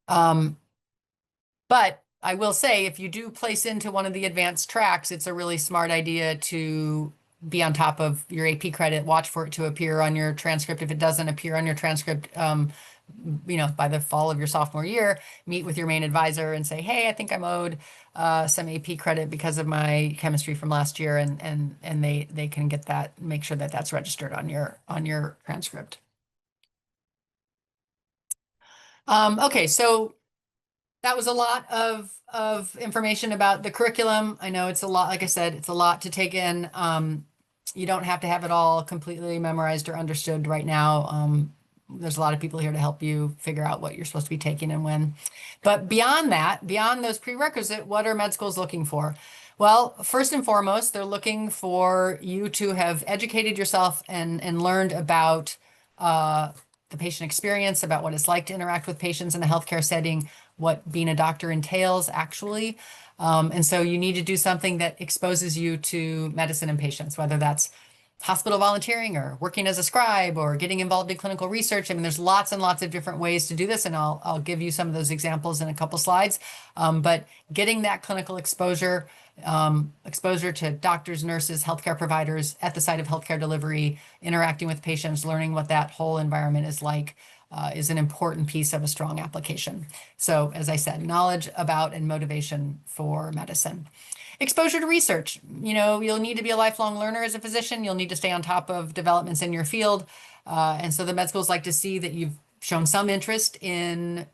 But I will say, if you do place into one of the advanced tracks, it's a really smart idea to be on top of your AP credit, watch for it to appear on your transcript. If it doesn't appear on your transcript, by the fall of your sophomore year, meet with your main advisor and say, hey, I think I'm owed some AP credit because of my chemistry from last year, and they can get that, make sure that that's registered on your transcript. Okay, so that was a lot of information about the curriculum. I know it's a lot, like I said, it's a lot to take in. You don't have to have it all completely memorized or understood right now. There's a lot of people here to help you figure out what you're supposed to be taking and when. But beyond that, beyond those prerequisites, what are med schools looking for? Well, first and foremost, they're looking for you to have educated yourself and learned about the patient experience, about what it's like to interact with patients in a healthcare setting, what being a doctor entails actually. And so you need to do something that exposes you to medicine and patients, whether that's hospital volunteering or working as a scribe or getting involved in clinical research. I mean, there's lots and lots of different ways to do this, and I'll give you some of those examples in a couple slides. But getting that clinical exposure to doctors, nurses, healthcare providers at the site of healthcare delivery, interacting with patients, learning what that whole environment is like, is an important piece of a strong application. So as I said, knowledge about and motivation for medicine. Exposure to research. You'll need to be a lifelong learner as a physician. You'll need to stay on top of developments in your field. And so the med schools like to see that you've shown some interest in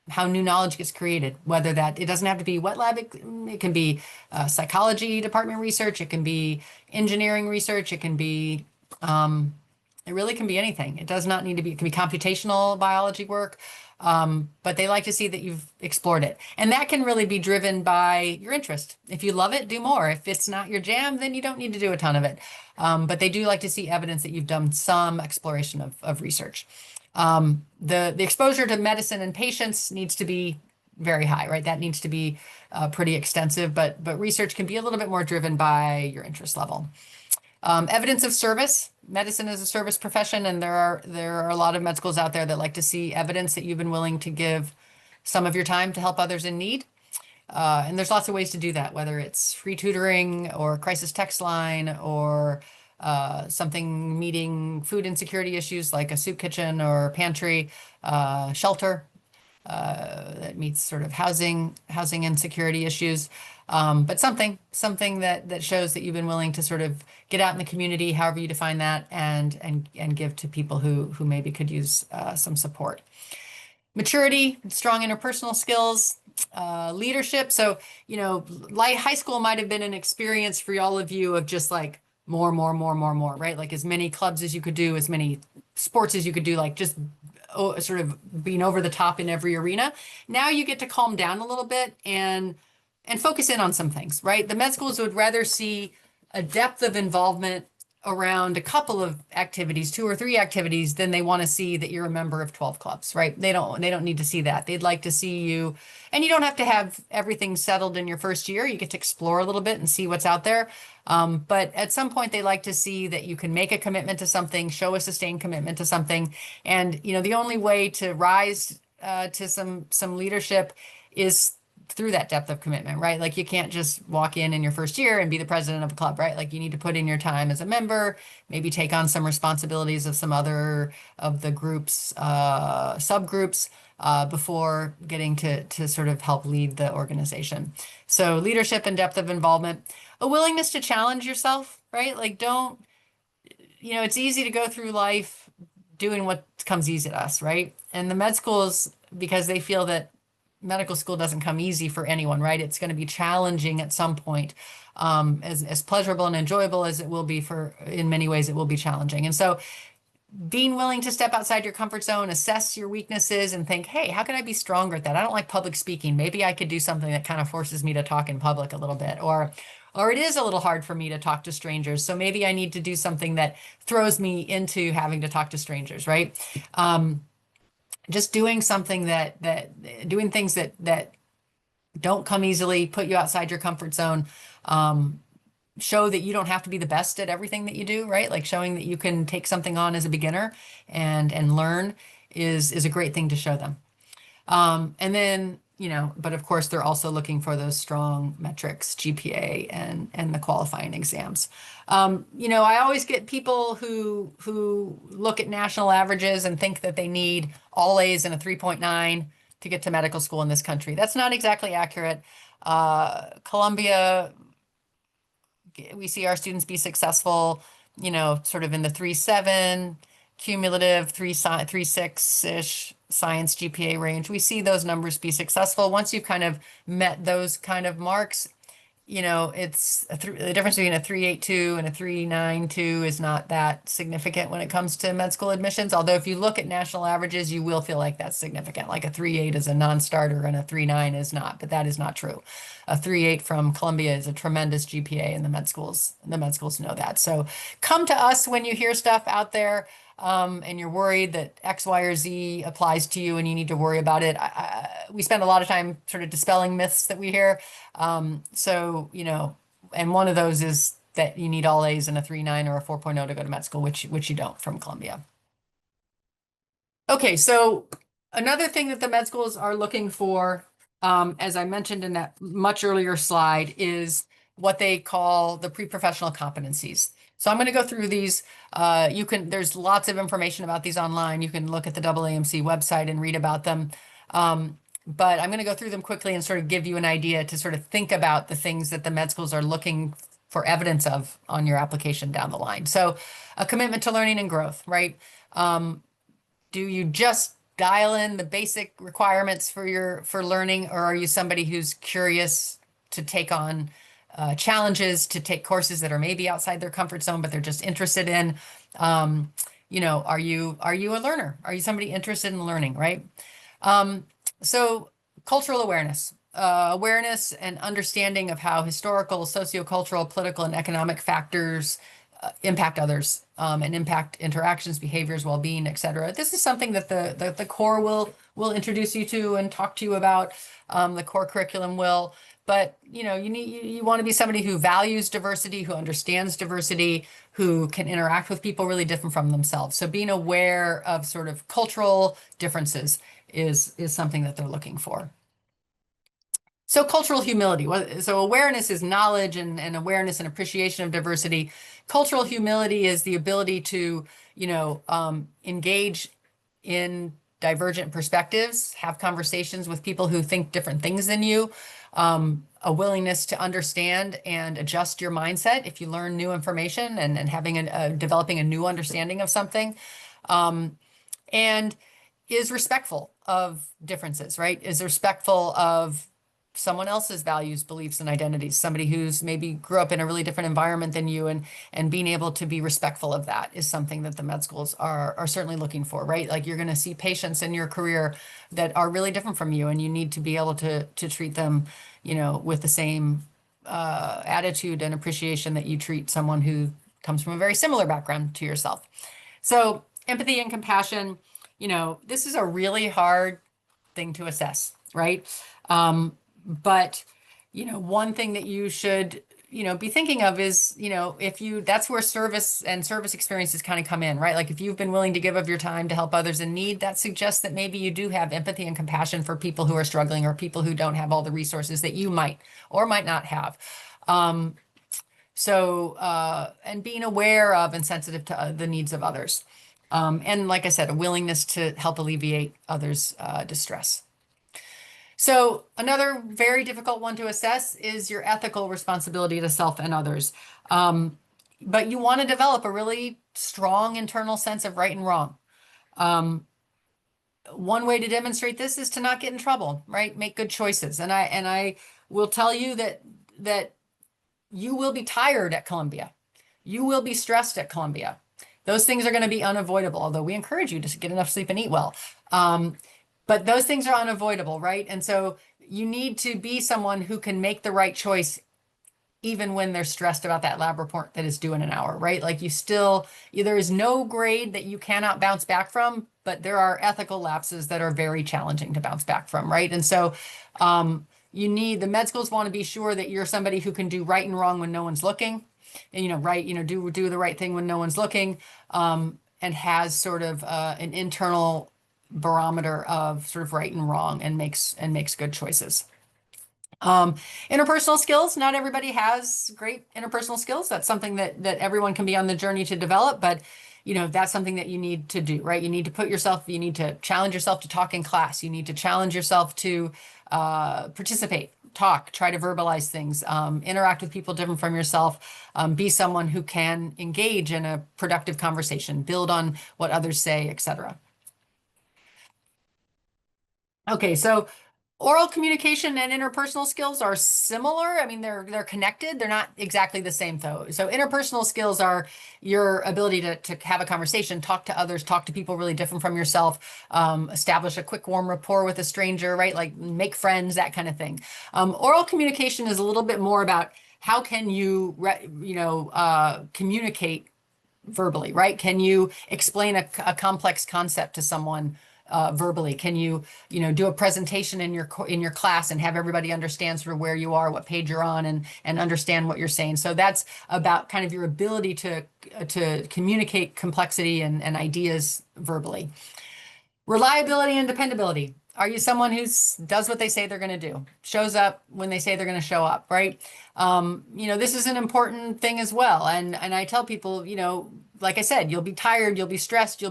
how new knowledge gets created, whether it doesn't have to be wet lab, it can be psychology department research, it can be engineering research, it can be, it really can be anything. It does not need to be, it can be computational biology work. But they like to see that you've explored it. And that can really be driven by your interest. If you love it, do more. If it's not your jam, then you don't need to do a ton of it. But they do like to see evidence that you've done some exploration of research. The exposure to medicine and patients needs to be very high, right? That needs to be pretty extensive, but research can be a little bit more driven by your interest level. Evidence of service. Medicine is a service profession, and there are a lot of med schools out there that like to see evidence that you've been willing to give some of your time to help others in need. And there's lots of ways to do that, whether it's free tutoring or crisis text line or something meeting food insecurity issues like a soup kitchen or pantry, shelter that meets sort of housing insecurity issues. But something that shows that you've been willing to sort of get out in the community, however you define that, and give to people who maybe could use some support. Maturity, strong interpersonal skills, leadership. So, like high school might have been an experience for all of you of just like more, right? Like as many clubs as you could do, as many sports as you could do, like just sort of being over the top in every arena. Now you get to calm down a little bit and focus in on some things, right? The med schools would rather see a depth of involvement around a couple of activities, 2 or 3 activities, than they want to see that you're a member of 12 clubs, right? They don't need to see that. They'd like to see you, and you don't have to have everything settled in your first year. You get to explore a little bit and see what's out there. But at some point, they like to see that you can make a commitment to something, show a sustained commitment to something. And, the only way to rise to some leadership is through that depth of commitment, right? Like you can't just walk in your first year and be the president of a club, right? Like you need to put in your time as a member, maybe take on some responsibilities of some other of the groups, subgroups, before getting to sort of help lead the organization. So leadership and depth of involvement, a willingness to challenge yourself, right? Like don't, it's easy to go through life doing what comes easy to us, right? And the med schools, because they feel that medical school doesn't come easy for anyone, right? It's going to be challenging at some point. As pleasurable and enjoyable as it will be in many ways, it will be challenging. And so being willing to step outside your comfort zone, assess your weaknesses and think, hey, how can I be stronger at that? I don't like public speaking. Maybe I could do something that kind of forces me to talk in public a little bit, or it is a little hard for me to talk to strangers. So maybe I need to do something that throws me into having to talk to strangers, right? Just doing something doing things that don't come easily, put you outside your comfort zone, show that you don't have to be the best at everything that you do, right? Like showing that you can take something on as a beginner and learn is a great thing to show them. And then, but of course they're also looking for those strong metrics, GPA and the qualifying exams. I always get people who look at national averages and think that they need all A's and a 3.9 to get to medical school in this country. That's not exactly accurate. Columbia, we see our students be successful, sort of in the 3.7 cumulative 3.6-ish science GPA range. We see those numbers be successful. Once you've kind of met those kind of marks, it's the difference between a 3.82 and a 3.92 is not that significant when it comes to med school admissions. Although if you look at national averages, you will feel like that's significant. Like a 3.8 is a non-starter and a 3.9 is not, but that is not true. A 3.8 from Columbia is a tremendous GPA, and the med schools know that. So come to us when you hear stuff out there, and you're worried that X, Y, or Z applies to you and you need to worry about it. We spend a lot of time sort of dispelling myths that we hear. So, and one of those is that you need all A's and a 3.9 or a 4.0 to go to med school, which you don't from Columbia. Okay, so another thing that the med schools are looking for, as I mentioned in that much earlier slide, is what they call the pre-professional competencies. So I'm going to go through these. There's lots of information about these online. You can look at the AAMC website and read about them. But I'm going to go through them quickly and sort of give you an idea to sort of think about the things that the med schools are looking for evidence of on your application down the line. So a commitment to learning and growth, right? Do you just dial in the basic requirements for learning, or are you somebody who's curious to take on challenges, to take courses that are maybe outside their comfort zone, but they're just interested in? Are you a learner? Are you somebody interested in learning, right? So cultural awareness, awareness and understanding of how historical, sociocultural, political, and economic factors impact others, and impact interactions, behaviors, well-being, et cetera. This is something that the core will introduce you to and talk to you about. The core curriculum will. But you want to be somebody who values diversity, who understands diversity, who can interact with people really different from themselves. So being aware of sort of cultural differences is something that they're looking for. So cultural humility. So awareness is knowledge and awareness and appreciation of diversity. Cultural humility is the ability to, engage in divergent perspectives, have conversations with people who think different things than you, a willingness to understand and adjust your mindset if you learn new information and having developing a new understanding of something. And is respectful of differences, right? Is respectful of someone else's values, beliefs, and identities, somebody who's maybe grew up in a really different environment than you, and being able to be respectful of that is something that the med schools are certainly looking for, right? Like you're going to see patients in your career that are really different from you, and you need to be able to treat them, with the same attitude and appreciation that you treat someone who comes from a very similar background to yourself. So empathy and compassion, this is a really hard thing to assess, right? But, one thing that you should, be thinking of is, that's where service and service experiences kind of come in, right? Like if you've been willing to give of your time to help others in need, that suggests that maybe you do have empathy and compassion for people who are struggling or people who don't have all the resources that you might or might not have. And being aware of and sensitive to the needs of others. And like I said, a willingness to help alleviate others' distress. So another very difficult one to assess is your ethical responsibility to self and others. But you want to develop a really strong internal sense of right and wrong. One way to demonstrate this is to not get in trouble, right? Make good choices. And I will tell you that you will be tired at Columbia. You will be stressed at Columbia. Those things are going to be unavoidable, although we encourage you to get enough sleep and eat well. But those things are unavoidable, right? And so you need to be someone who can make the right choice even when they're stressed about that lab report that is due in an hour, right? Like there is no grade that you cannot bounce back from, but there are ethical lapses that are very challenging to bounce back from, right? And so the med schools want to be sure that you're somebody who can do right and wrong when no one's looking, and do the right thing when no one's looking, and has sort of an internal barometer of sort of right and wrong and makes good choices. Interpersonal skills, not everybody has great interpersonal skills. That's something that everyone can be on the journey to develop, but that's something that you need to do, right? You need to challenge yourself to talk in class. You need to challenge yourself to participate, talk, try to verbalize things, interact with people different from yourself, be someone who can engage in a productive conversation, build on what others say, etc. Okay, so oral communication and interpersonal skills are similar. I mean, they're connected. They're not exactly the same though. So interpersonal skills are your ability to have a conversation, talk to others, talk to people really different from yourself, establish a quick warm rapport with a stranger, right? Like make friends, that kind of thing. Oral communication is a little bit more about how can you, communicate verbally, right? Can you explain a complex concept to someone verbally? Can you, do a presentation in your class and have everybody understand sort of where you are, what page you're on, and understand what you're saying? So that's about kind of your ability to communicate complexity and ideas verbally. Reliability and dependability. Are you someone who does what they say they're going to do, shows up when they say they're going to show up, right? This is an important thing as well. And I tell people, like I said, you'll be tired, you'll be stressed, you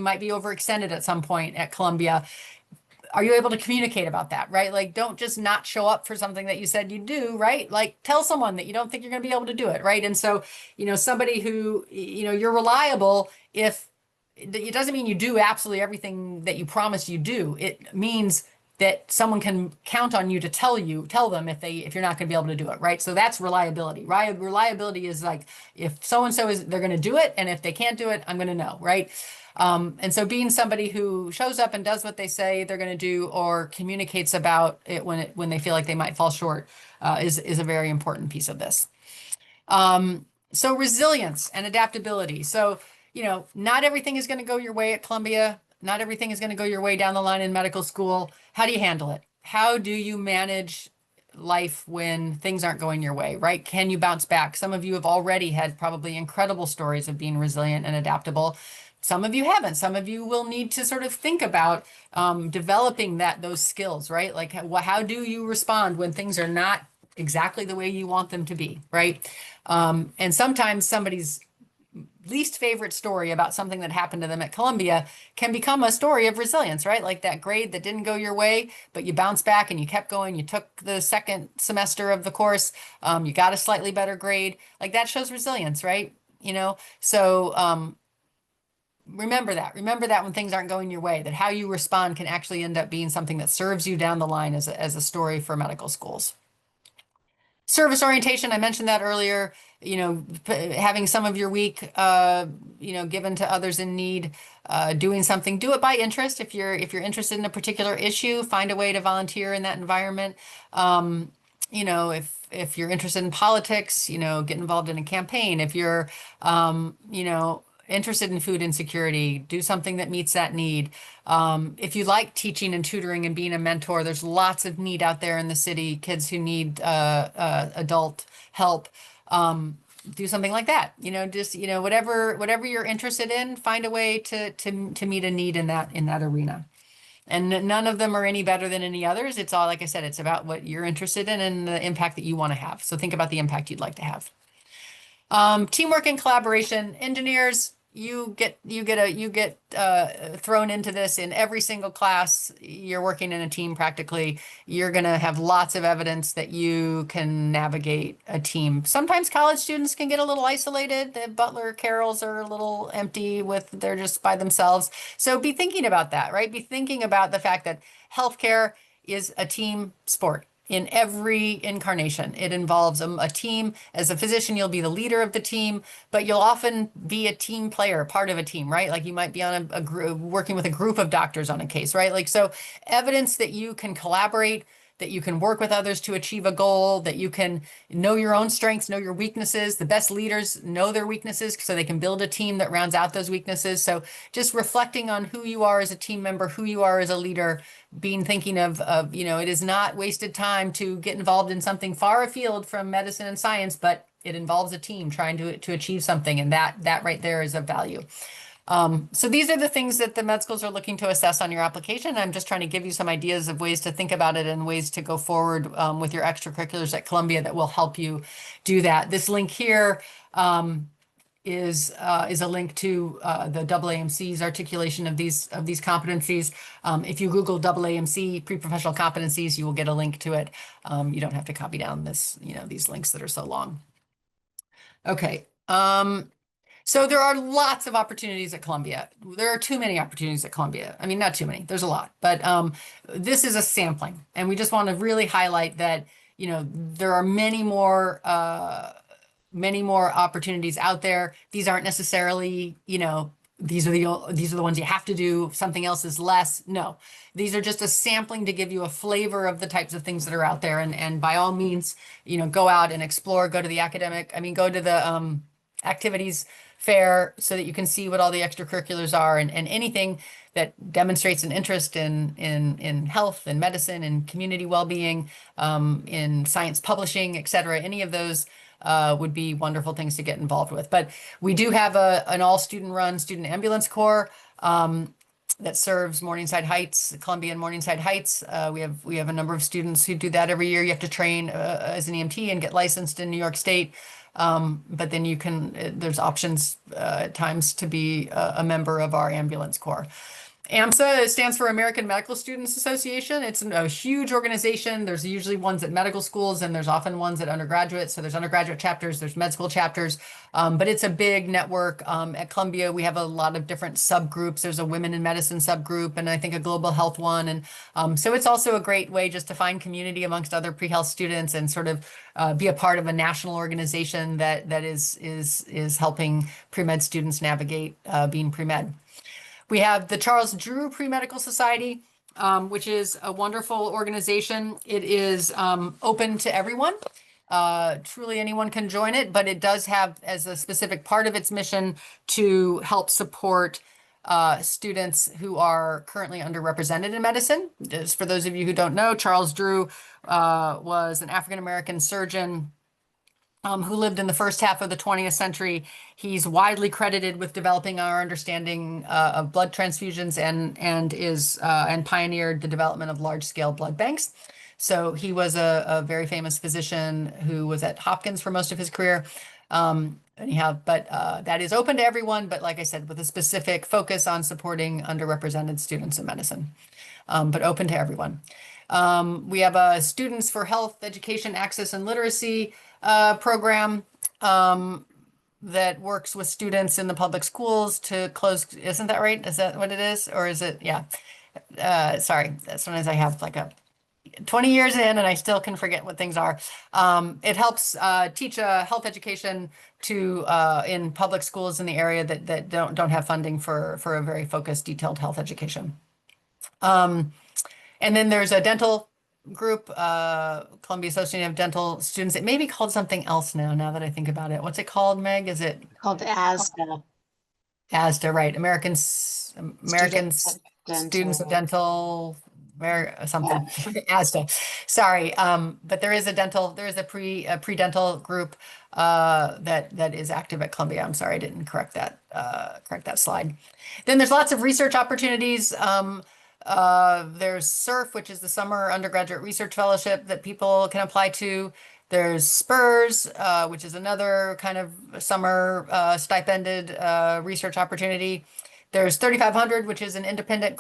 might be overextended at some point at Columbia. Are you able to communicate about that, right? Like, don't just not show up for something that you said you do, right? Like, tell someone that you don't think you're going to be able to do it, right? And so, somebody who, you're reliable. If it doesn't mean you do absolutely everything that you promise you do. It means that someone can count on you to tell them if you're not going to be able to do it, right? So that's reliability. Reliability is like, if so-and-so they're going to do it, and if they can't do it, I'm going to know, right? And so being somebody who shows up and does what they say they're going to do, or communicates about it when they feel like they might fall short, is a very important piece of this. So resilience and adaptability. So, not everything is going to go your way at Columbia. Not everything is going to go your way down the line in medical school. How do you handle it? How do you manage life when things aren't going your way, right? Can you bounce back? Some of you have already had probably incredible stories of being resilient and adaptable. Some of you haven't. Some of you will need to sort of think about developing those skills, right? Like how do you respond when things are not exactly the way you want them to be, right? And sometimes somebody's least favorite story about something that happened to them at Columbia can become a story of resilience, right? Like that grade that didn't go your way, but you bounced back and you kept going. You took the second semester of the course. You got a slightly better grade. Like that shows resilience, right? So remember that. Remember that when things aren't going your way, that how you respond can actually end up being something that serves you down the line as a story for medical schools. Service orientation, I mentioned that earlier, having some of your week, given to others in need, doing something, do it by interest. If you're interested in a particular issue, find a way to volunteer in that environment. If you're interested in politics, get involved in a campaign. If you're, interested in food insecurity, do something that meets that need. If you like teaching and tutoring and being a mentor, there's lots of need out there in the city, kids who need adult help. Do something like that. Whatever you're interested in, find a way to meet a need in that arena. And none of them are any better than any others. It's all, like I said, it's about what you're interested in and the impact that you want to have. So think about the impact you'd like to have. Teamwork and collaboration. Engineers, you get thrown into this in every single class. You're working in a team practically. You're going to have lots of evidence that you can navigate a team. Sometimes college students can get a little isolated. The Butler Carols are a little empty they're just by themselves. So be thinking about that, right? Be thinking about the fact that healthcare is a team sport. In every incarnation, it involves a team. As a physician, you'll be the leader of the team, but you'll often be a team player, part of a team, right? Like you might be on a group, working with a group of doctors on a case, right? Like, so evidence that you can collaborate, that you can work with others to achieve a goal, that you can know your own strengths, know your weaknesses. The best leaders know their weaknesses so they can build a team that rounds out those weaknesses. So just reflecting on who you are as a team member, who you are as a leader, thinking of, it is not wasted time to get involved in something far afield from medicine and science, but it involves a team trying to achieve something. And that right there is of value. So these are the things that the med schools are looking to assess on your application. I'm just trying to give you some ideas of ways to think about it and ways to go forward with your extracurriculars at Columbia that will help you do that. This link here is a link to the AAMC's articulation of these competencies. If you Google AAMC pre-professional competencies, you will get a link to it. You don't have to copy down these links that are so long. Okay. So there are lots of opportunities at Columbia. There are too many opportunities at Columbia. I mean, not too many, there's a lot, but this is a sampling. And we just want to really highlight that, there are many more opportunities out there. These aren't necessarily, these are the ones you have to do. Something else is less. No, these are just a sampling to give you a flavor of the types of things that are out there. And by all means, go out and explore, go to the activities fair so that you can see what all the extracurriculars are and anything that demonstrates an interest in health and medicine and community well-being, in science publishing, et cetera. Any of those would be wonderful things to get involved with. But we do have an all student run student ambulance corps that serves Morningside Heights, Columbia and Morningside Heights. We have a number of students who do that every year. You have to train as an EMT and get licensed in New York State. But then there's options at times to be a member of our ambulance corps. AMSA stands for American Medical Students Association. It's a huge organization. There's usually ones at medical schools and there's often ones at undergraduate. So there's undergraduate chapters, there's med school chapters, but it's a big network. At Columbia, we have a lot of different subgroups. There's a women in medicine subgroup and I think a global health one. And so it's also a great way just to find community amongst other pre-health students and sort of be a part of a national organization that is helping pre-med students navigate being pre-med. We have the Charles Drew Pre-Medical Society, which is a wonderful organization. It is open to everyone. Truly anyone can join it, but it does have as a specific part of its mission to help support students who are currently underrepresented in medicine. Just for those of you who don't know, Charles Drew was an African-American surgeon who lived in the first half of the 20th century. He's widely credited with developing our understanding of blood transfusions and pioneered the development of large-scale blood banks. So he was a very famous physician who was at Hopkins for most of his career. That is open to everyone, but like I said, with a specific focus on supporting underrepresented students in medicine, but open to everyone. We have a Students for Health, Education, Access, and Literacy program that works with students in the public schools to close. Isn't that right? Is that what it is? Or is it? Yeah. Sorry. Sometimes I have like a 20 years in and I still can forget what things are. It helps teach health education to in public schools in the area that don't have funding for a very focused, detailed health education. And then there's a dental group, Columbia Association of Dental Students. It may be called something else now that I think about it. What's it called, Meg? Is it called ASDA? ASDA, right? Americans Students of Dental, something, ASDA. Sorry, but there is a pre-dental group that is active at Columbia. I'm sorry, I didn't correct that slide. Then there's lots of research opportunities. There's SURF, which is the Summer Undergraduate Research Fellowship that people can apply to. There's SPURS, which is another kind of summer stipended research opportunity. There's 3500, which is an independent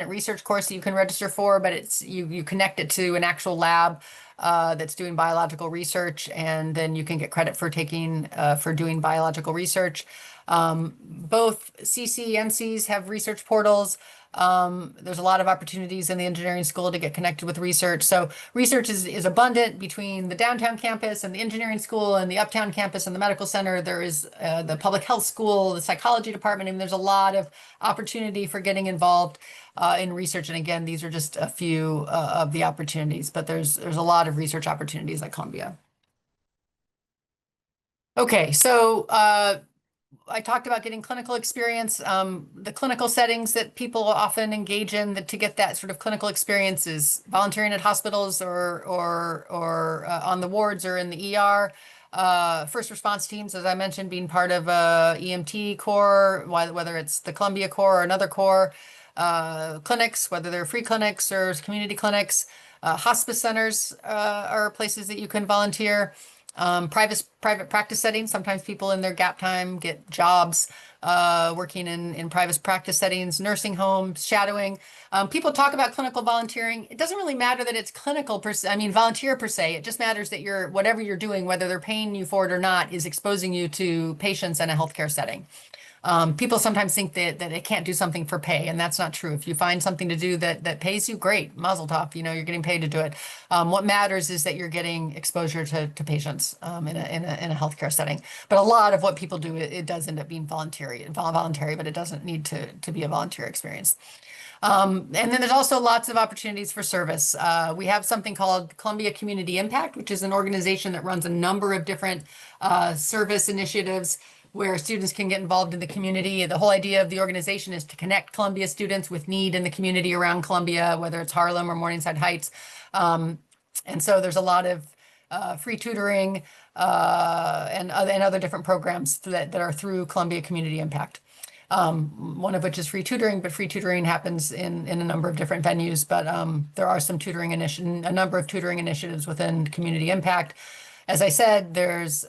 research course that you can register for, but it's you connect it to an actual lab that's doing biological research, and then you can get credit for doing biological research. Both CC and NCs have research portals. There's a lot of opportunities in the engineering school to get connected with research. So research is abundant between the downtown campus and the engineering school and the uptown campus and the medical center. There is the public health school, the psychology department. I mean, there's a lot of opportunity for getting involved in research. And again, these are just a few of the opportunities, but there's a lot of research opportunities at Columbia. Okay, so I talked about getting clinical experience. The clinical settings that people often engage in to get that sort of clinical experience is volunteering at hospitals or on the wards or in the ER. First response teams, as I mentioned, being part of a EMT corps, whether it's the Columbia Corps or another corps. Clinics, whether they're free clinics or community clinics. Hospice centers are places that you can volunteer. Private practice settings. Sometimes people in their gap time get jobs working in private practice settings, nursing homes, shadowing. People talk about clinical volunteering. It doesn't really matter that it's clinical per se. I mean, volunteer per se. It just matters that whatever you're doing, whether they're paying you for it or not, is exposing you to patients in a healthcare setting. People sometimes think that they can't do something for pay, and that's not true. If you find something to do that pays you, great, mazel tov, you're getting paid to do it. What matters is that you're getting exposure to patients in a healthcare setting. But a lot of what people do, it does end up being voluntary, but it doesn't need to be a volunteer experience. And then there's also lots of opportunities for service. We have something called Columbia Community Impact, which is an organization that runs a number of different service initiatives where students can get involved in the community. The whole idea of the organization is to connect Columbia students with need in the community around Columbia, whether it's Harlem or Morningside Heights. And so there's a lot of free tutoring and other different programs that are through Columbia Community Impact. One of which is free tutoring, but free tutoring happens in a number of different venues. But there are some a number of tutoring initiatives within Community Impact. As I said, there's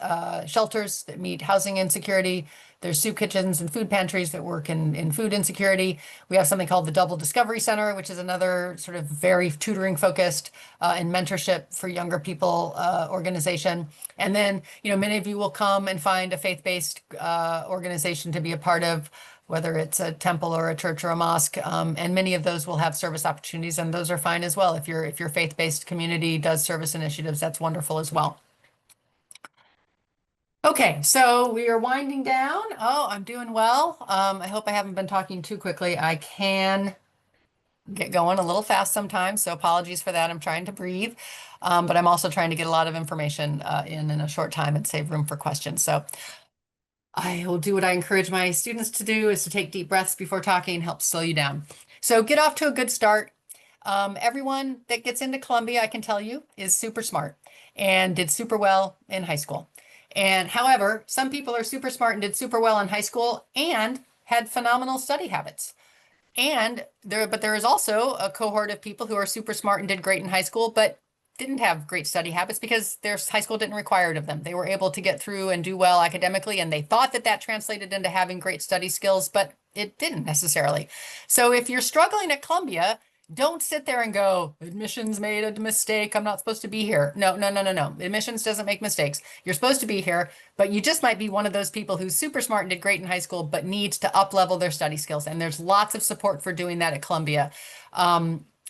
shelters that meet housing insecurity. There's soup kitchens and food pantries that work in food insecurity. We have something called the Double Discovery Center, which is another sort of very tutoring focused and mentorship for younger people organization. And then, many of you will come and find a faith-based organization to be a part of, whether it's a temple or a church or a mosque. And many of those will have service opportunities, and those are fine as well. If your faith-based community does service initiatives, that's wonderful as well. Okay, so we are winding down. Oh, I'm doing well. I hope I haven't been talking too quickly. I can get going a little fast sometimes, so apologies for that. I'm trying to breathe, but I'm also trying to get a lot of information in a short time and save room for questions. So I will do what I encourage my students to do, is to take deep breaths before talking, help slow you down. So get off to a good start. Everyone that gets into Columbia, I can tell you, is super smart and did super well in high school. And however, some people are super smart and did super well in high school and had phenomenal study habits. But there is also a cohort of people who are super smart and did great in high school, but didn't have great study habits because their high school didn't require it of them. They were able to get through and do well academically, and they thought that that translated into having great study skills, but it didn't necessarily. So if you're struggling at Columbia, don't sit there and go, admissions made a mistake. I'm not supposed to be here. No, no, no, no, no. Admissions doesn't make mistakes. You're supposed to be here, but you just might be one of those people who's super smart and did great in high school, but needs to up level their study skills. And there's lots of support for doing that at Columbia.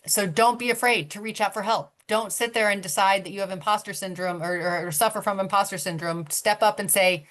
So don't be afraid to reach out for help. Don't sit there and decide that you have imposter syndrome or suffer from imposter syndrome. Step up and say,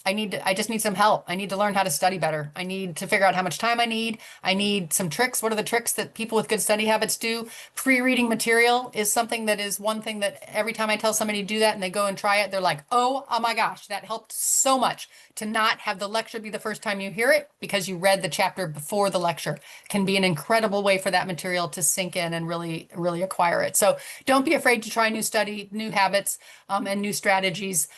I just need some help. I need to learn how to study better. I need to figure out how much time I need. I need some tricks. What are the tricks that people with good study habits do? Pre-reading material is something that is one thing that every time I tell somebody to do that and they go and try it, they're like, oh my gosh, that helped so much. To not have the lecture be the first time you hear it because you read the chapter before the lecture can be an incredible way for that material to sink in and really, really acquire it. So don't be afraid to try new habits, and new strategies.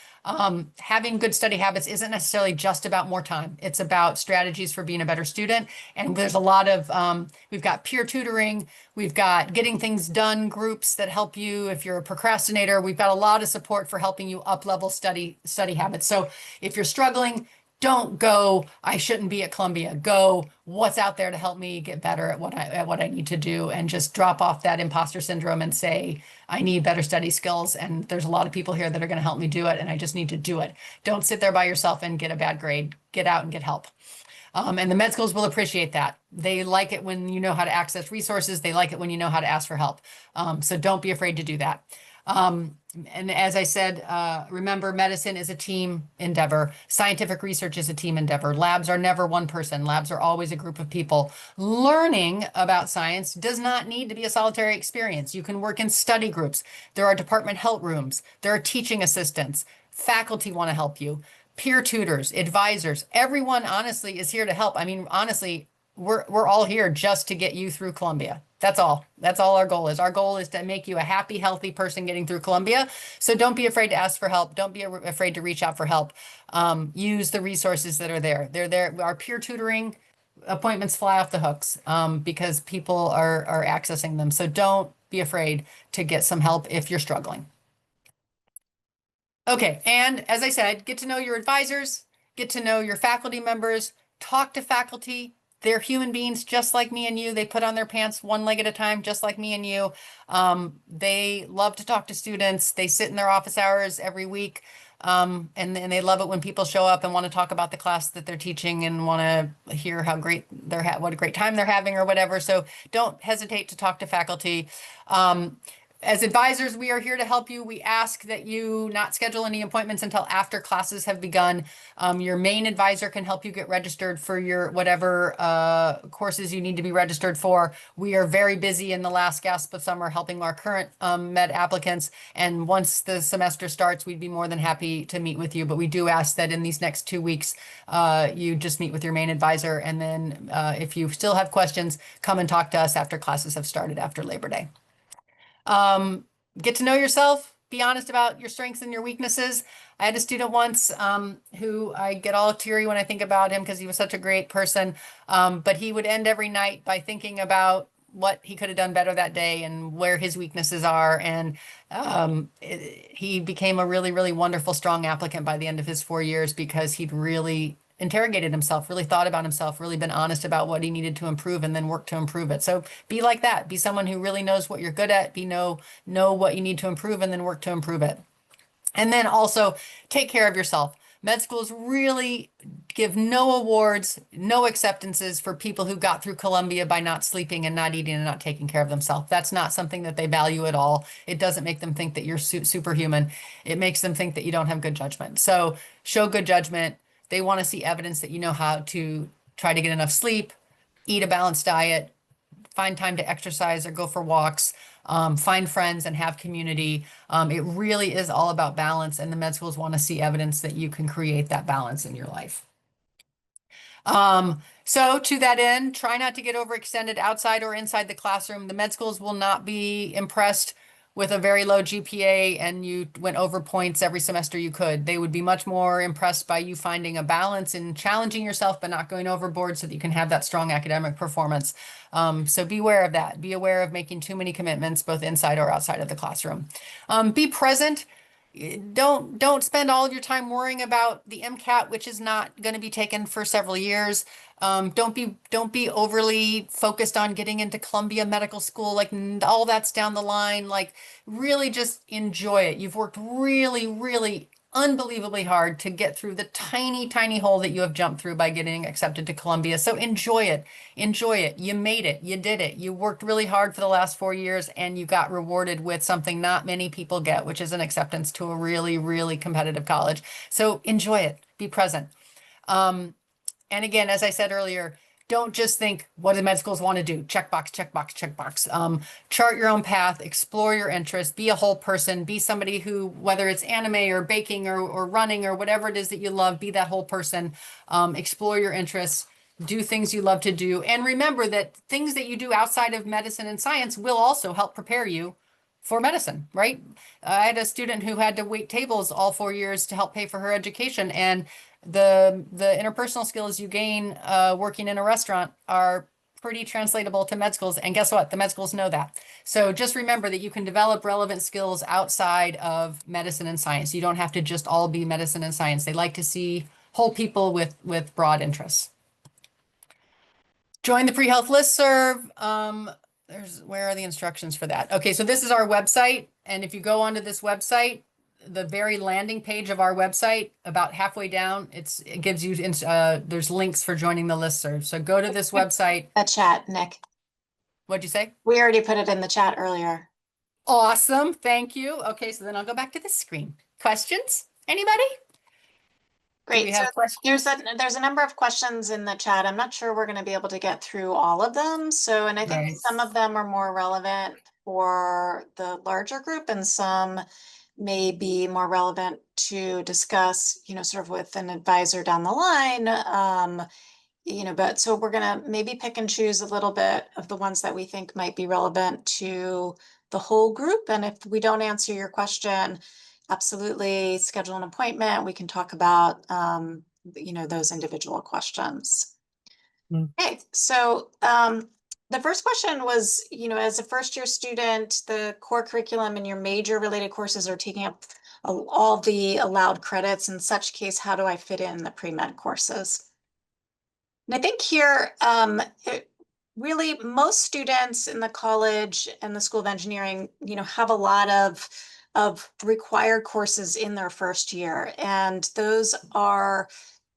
Having good study habits isn't necessarily just about more time. It's about strategies for being a better student. And there's a lot of, we've got peer tutoring, we've got getting things done groups that help you if you're a procrastinator. We've got a lot of support for helping you up level study habits. So if you're struggling, don't go, I shouldn't be at Columbia. Go, what's out there to help me get better at what I need to do, and just drop off that imposter syndrome and say, I need better study skills, and there's a lot of people here that are going to help me do it, and I just need to do it. Don't sit there by yourself and get a bad grade. Get out and get help. And the med schools will appreciate that. They like it when you know how to access resources. They like it when you know how to ask for help. So don't be afraid to do that. And as I said, remember, medicine is a team endeavor. Scientific research is a team endeavor. Labs are never one person. Labs are always a group of people. Learning about science does not need to be a solitary experience. You can work in study groups. There are department help rooms. There are teaching assistants. Faculty want to help you. Peer tutors, advisors, everyone honestly is here to help. I mean, honestly, we're all here just to get you through Columbia. That's all. That's all our goal is. Our goal is to make you a happy, healthy person getting through Columbia. So don't be afraid to ask for help. Don't be afraid to reach out for help. Use the resources that are there. They're there. Our peer tutoring appointments fly off the hooks because people are accessing them. So don't be afraid to get some help if you're struggling. Okay, and as I said, get to know your advisors, get to know your faculty members, talk to faculty. They're human beings just like me and you. They put on their pants one leg at a time, just like me and you. They love to talk to students. They sit in their office hours every week. And they love it when people show up and want to talk about the class that they're teaching and want to hear how great what a great time they're having or whatever. So don't hesitate to talk to faculty. As advisors, we are here to help you. We ask that you not schedule any appointments until after classes have begun. Your main advisor can help you get registered for your whatever courses you need to be registered for. We are very busy in the last gasp of summer helping our current med applicants. And once the semester starts, we'd be more than happy to meet with you. But we do ask that in these next 2 weeks, you just meet with your main advisor. And then if you still have questions, come and talk to us after classes have started after Labor Day. Get to know yourself, be honest about your strengths and your weaknesses. I had a student once who I get all teary when I think about him because he was such a great person. But he would end every night by thinking about what he could have done better that day and where his weaknesses are. And he became a really, really wonderful, strong applicant by the end of his 4 years because he'd really interrogated himself, really thought about himself, really been honest about what he needed to improve and then work to improve it. So be like that. Be someone who really knows what you're good at, know what you need to improve and then work to improve it. And then also take care of yourself. Med schools really give no awards, no acceptances for people who got through Columbia by not sleeping and not eating and not taking care of themselves. That's not something that they value at all. It doesn't make them think that you're superhuman. It makes them think that you don't have good judgment. So show good judgment. They want to see evidence that you know how to try to get enough sleep, eat a balanced diet, find time to exercise or go for walks, find friends and have community. It really is all about balance, and the med schools want to see evidence that you can create that balance in your life. So to that end, try not to get overextended outside or inside the classroom. The med schools will not be impressed with a very low GPA and you went over points every semester you could. They would be much more impressed by you finding a balance in challenging yourself but not going overboard so that you can have that strong academic performance. So be aware of that. Be aware of making too many commitments, both inside or outside of the classroom. Be present. Don't spend all of your time worrying about the MCAT, which is not going to be taken for several years. Don't be overly focused on getting into Columbia Medical School. Like all that's down the line. Like really just enjoy it. You've worked really, really unbelievably hard to get through the tiny, tiny hole that you have jumped through by getting accepted to Columbia. So enjoy it. Enjoy it. You made it. You did it. You worked really hard for the last 4 years and you got rewarded with something not many people get, which is an acceptance to a really, really competitive college. So enjoy it. Be present. And again, as I said earlier, don't just think, what do med schools want to do? Checkbox, checkbox, checkbox. Chart your own path, explore your interests, be a whole person, be somebody who, whether it's anime or baking or running or whatever it is that you love, be that whole person. Explore your interests, do things you love to do. And remember that things that you do outside of medicine and science will also help prepare you for medicine, right? I had a student who had to wait tables all 4 years to help pay for her education. And the interpersonal skills you gain working in a restaurant are pretty translatable to med schools. And guess what? The med schools know that. So just remember that you can develop relevant skills outside of medicine and science. You don't have to just all be medicine and science. They like to see whole people with broad interests. Join the pre-health listserv. Where are the instructions for that? Okay, so this is our website. And if you go onto this website, the very landing page of our website, about halfway down, it gives you, there's links for joining the listserv. So go to this website. A chat, Nick. What'd you say? We already put it in the chat earlier. Awesome, thank you. Okay, so then I'll go back to this screen. Questions? Anybody? Great. So there's a number of questions in the chat. I'm not sure we're going to be able to get through all of them. So, and I think Right. some of them are more relevant for the larger group and some may be more relevant to discuss, sort of with an advisor down the line. But so we're going to maybe pick and choose a little bit of the ones that we think might be relevant to the whole group. And if we don't answer your question, absolutely schedule an appointment. We can talk about, those individual questions. Okay, so the first question was, as a first-year student, the core curriculum and your major related courses are taking up all the allowed credits. In such case, how do I fit in the pre-med courses? And I think here, really most students in the college and the School of Engineering, have a lot of required courses in their first year, and those are,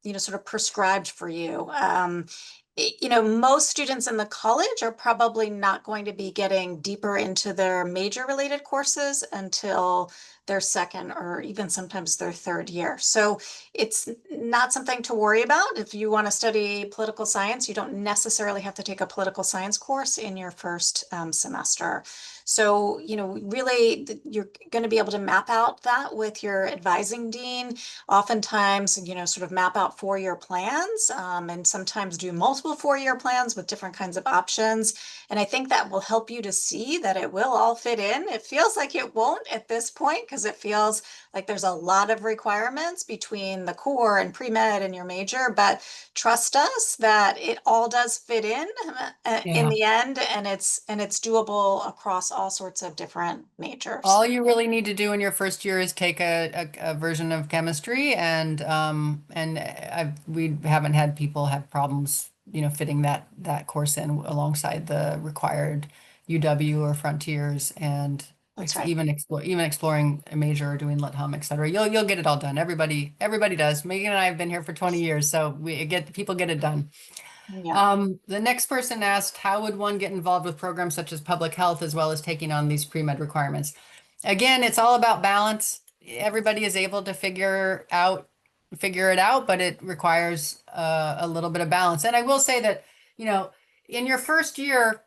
sort of prescribed for you. Most students in the college are probably not going to be getting deeper into their major related courses until their second or even sometimes their third year. So it's not something to worry about. If you want to study political science, you don't necessarily have to take a political science course in your first semester. So, really you're going to be able to map out that with your advising dean. Oftentimes, sort of map out 4-year plans and sometimes do multiple 4-year plans with different kinds of options. And I think that will help you to see that it will all fit in. It feels like it won't at this point because it feels like there's a lot of requirements between the core and pre-med and your major, but trust us that it all does fit in the end, and it's doable across all sorts of different majors. All you really need to do in your first year is take a version of chemistry, and we haven't had people have problems, fitting that course in alongside the required UW or Frontiers, and That's right. even exploring a major or doing Lit Hum, et cetera. You'll get it all done. Everybody does. Megan and I have been here for 20 years, so people get it done. Yeah. The next person asked, how would one get involved with programs such as public health as well as taking on these pre-med requirements? Again, it's all about balance. Everybody is able to figure it out, but it requires a little bit of balance. And I will say that, in your first year,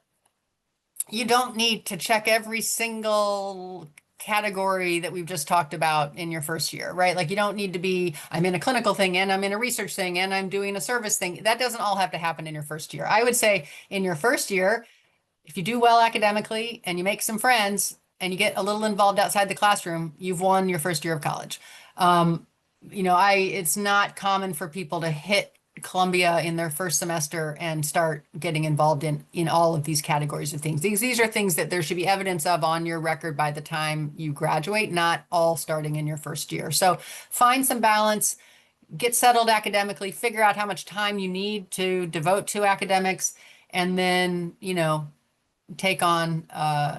you don't need to check every single category that we've just talked about in your first year, right? Like you don't need to be, I'm in a clinical thing and I'm in a research thing and I'm doing a service thing. That doesn't all have to happen in your first year. I would say in your first year, if you do well academically and you make some friends, and you get a little involved outside the classroom, you've won your first year of college. Um, it's not common for people to hit Columbia in their first semester and start getting involved in all of these categories of things. These are things that there should be evidence of on your record by the time you graduate, not all starting in your first year. So find some balance, get settled academically, figure out how much time you need to devote to academics, and then, take on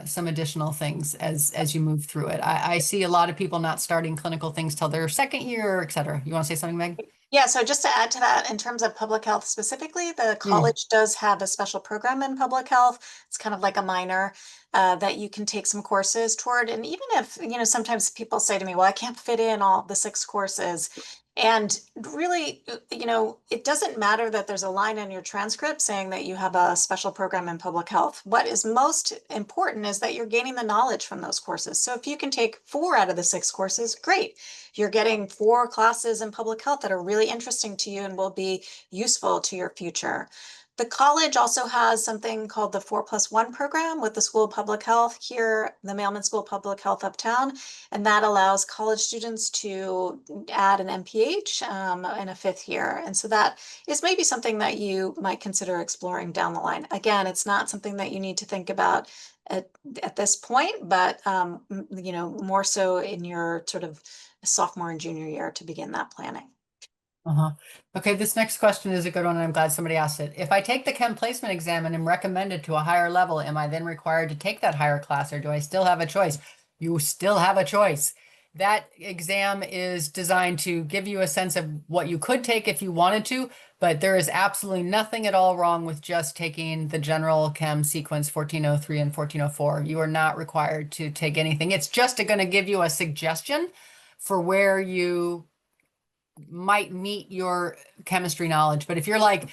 some additional things as you move through it. I see a lot of people not starting clinical things till their second year, et cetera. You want to say something, Meg? Yeah, so just to add to that, in terms of public health specifically, the Mm. college does have a special program in public health. It's kind of like a minor that you can take some courses toward. And even if, sometimes people say to me, well, I can't fit in all the 6 courses. And really, it doesn't matter that there's a line in your transcript saying that you have a special program in public health. What is most important is that you're gaining the knowledge from those courses. So if you can take 4 out of the 6 courses, great. You're getting 4 classes in public health that are really interesting to you and will be useful to your future. The college also has something called the 4+1 program with the School of Public Health here, the Mailman School of Public Health uptown, and that allows college students to add an MPH in a 5th year. And so that is maybe something that you might consider exploring down the line. Again, it's not something that you need to think about at this point, but more so in your sort of sophomore and junior year to begin that planning. Uh-huh. Okay, this next question is a good one, and I'm glad somebody asked it. If I take the chem placement exam and am recommended to a higher level, am I then required to take that higher class, or do I still have a choice? You still have a choice. That exam is designed to give you a sense of what you could take if you wanted to, but there is absolutely nothing at all wrong with just taking the general chem sequence 1403 and 1404. You are not required to take anything. It's just going to give you a suggestion for where you might meet your chemistry knowledge. But if you're like,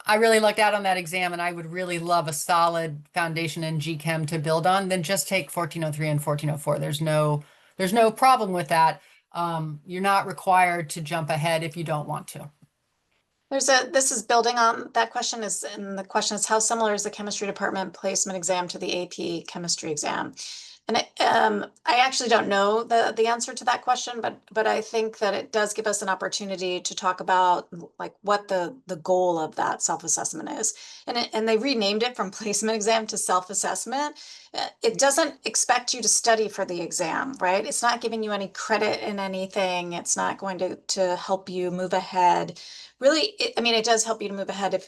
I really lucked out on that exam and I would really love a solid foundation in GChem to build on, then just take 1403 and 1404. There's no problem with that. You're not required to jump ahead if you don't want to. This is building on that question and the question is how similar is the chemistry department placement exam to the AP chemistry exam? And I actually don't know the answer to that question, but I think that it does give us an opportunity to talk about like what the goal of that self-assessment is. And they renamed it from placement exam to self-assessment. It doesn't expect you to study for the exam, right? It's not giving you any credit in anything. It's not going to help you move ahead. Really, it does help you to move ahead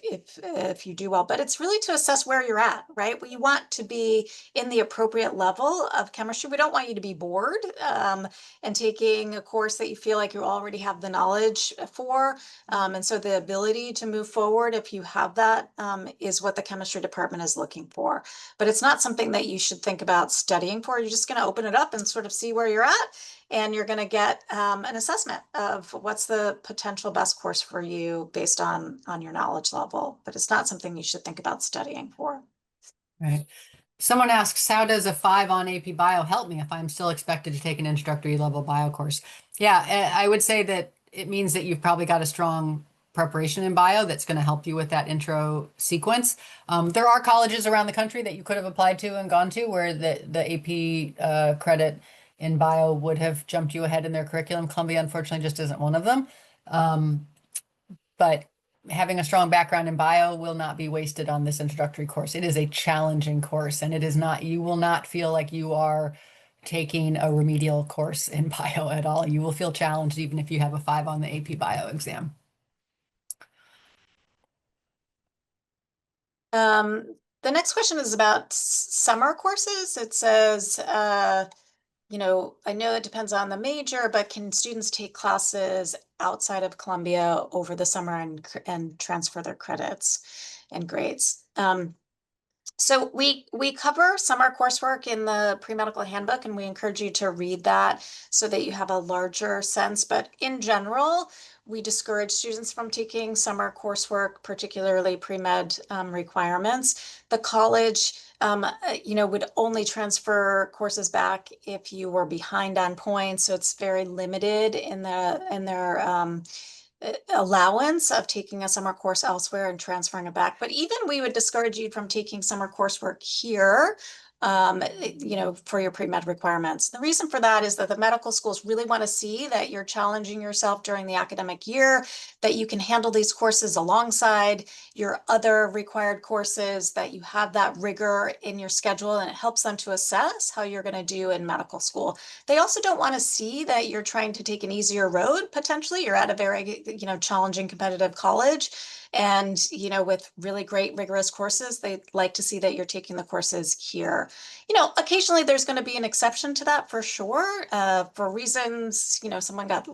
if you do well, but it's really to assess where you're at, right? We want to be in the appropriate level of chemistry. We don't want you to be bored and taking a course that you feel like you already have the knowledge for. And so the ability to move forward, if you have that, is what the chemistry department is looking for. But it's not something that you should think about studying for. You're just going to open it up and sort of see where you're at. And you're going to get an assessment of what's the potential best course for you based on your knowledge level. But it's not something you should think about studying for. Right. Someone asks, how does a 5 on AP Bio help me if I'm still expected to take an introductory level bio course? Yeah, I would say that it means that you've probably got a strong preparation in bio that's going to help you with that intro sequence. There are colleges around the country that you could have applied to and gone to where the AP credit in bio would have jumped you ahead in their curriculum. Columbia, unfortunately, just isn't one of them. But having a strong background in bio will not be wasted on this introductory course. It is a challenging course, and you will not feel like you are taking a remedial course in bio at all. You will feel challenged even if you have a 5 on the AP Bio exam. The next question is about summer courses. It says, I know it depends on the major, but can students take classes outside of Columbia over the summer and transfer their credits and grades? So we cover summer coursework in the pre-medical handbook, and we encourage you to read that so that you have a larger sense. But in general, we discourage students from taking summer coursework, particularly pre-med requirements. The college, would only transfer courses back if you were behind on points. So it's very limited in their allowance of taking a summer course elsewhere and transferring it back. But even we would discourage you from taking summer coursework here for your pre-med requirements. The reason for that is that the medical schools really want to see that you're challenging yourself during the academic year, that you can handle these courses alongside your other required courses, that you have that rigor in your schedule, and it helps them to assess how you're going to do in medical school. They also don't want to see that you're trying to take an easier road, potentially. You're at a very, challenging competitive college. And, with really great rigorous courses, they like to see that you're taking the courses here. Occasionally there's going to be an exception to that for sure, for reasons, someone got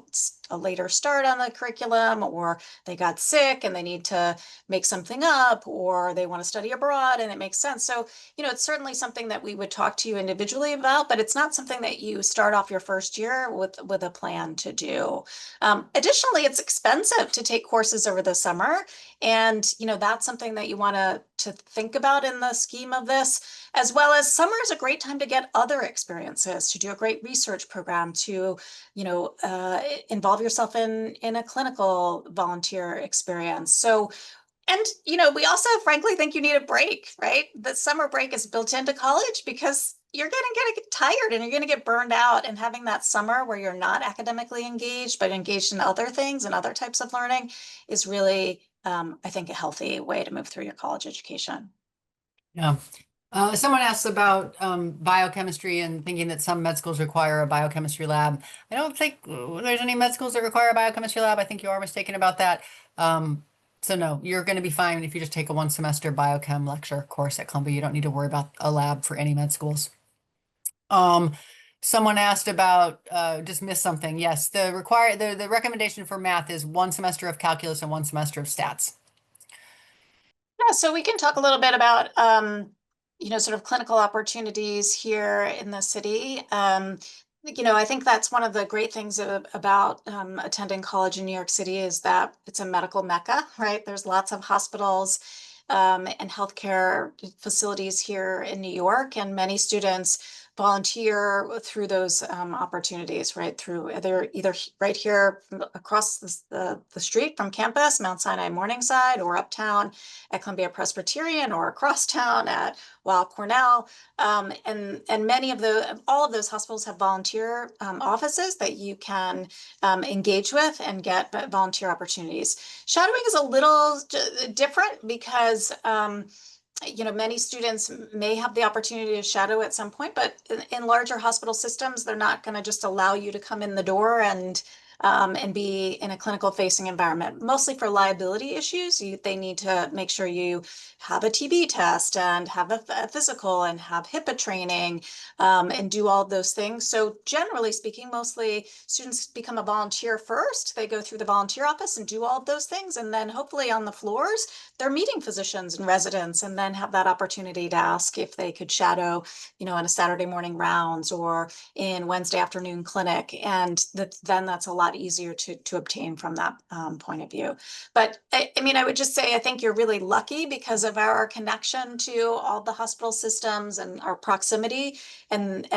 a later start on the curriculum, or they got sick and they need to make something up, or they want to study abroad and it makes sense. So, it's certainly something that we would talk to you individually about, but it's not something that you start off your first year with a plan to do. Additionally, it's expensive to take courses over the summer. And, that's something that you want to think about in the scheme of this, as well as summer is a great time to get other experiences, to do a great research program, to, involve yourself in a clinical volunteer experience. So, and, we also frankly think you need a break, right? The summer break is built into college because you're going to get tired and you're going to get burned out, and having that summer where you're not academically engaged, but engaged in other things and other types of learning is really, I think, a healthy way to move through your college education. Yeah. Someone asked about biochemistry and thinking that some med schools require a biochemistry lab. I don't think there's any med schools that require a biochemistry lab. I think you are mistaken about that. So no, you're going to be fine if you just take a 1 semester biochem lecture course at Columbia. You don't need to worry about a lab for any med schools. Someone asked about, just missed something. Yes, the recommendation for math is 1 semester of calculus and 1 semester of stats. Yeah, so we can talk a little bit about, sort of clinical opportunities here in the city. I think that's one of the great things about attending college in New York City is that it's a medical mecca, right? There's lots of hospitals and healthcare facilities here in New York, and many students volunteer through those opportunities, right? Through either right here across the street from campus, Mount Sinai Morningside, or uptown at Columbia Presbyterian, or across town at Weill Cornell. And all of those hospitals have volunteer offices that you can engage with and get volunteer opportunities. Shadowing is a little different because many students may have the opportunity to shadow at some point, but in larger hospital systems, they're not going to just allow you to come in the door and be in a clinical facing environment. Mostly for liability issues, they need to make sure you have a TB test and have a physical and have HIPAA training and do all those things. So generally speaking, mostly students become a volunteer first. They go through the volunteer office and do all of those things. And then hopefully on the floors, they're meeting physicians and residents, and then have that opportunity to ask if they could shadow, in a Saturday morning rounds or in Wednesday afternoon clinic. And then that's a lot easier to obtain from that point of view. But I would just say, I think you're really lucky because of our connection to all the hospital systems and our proximity, and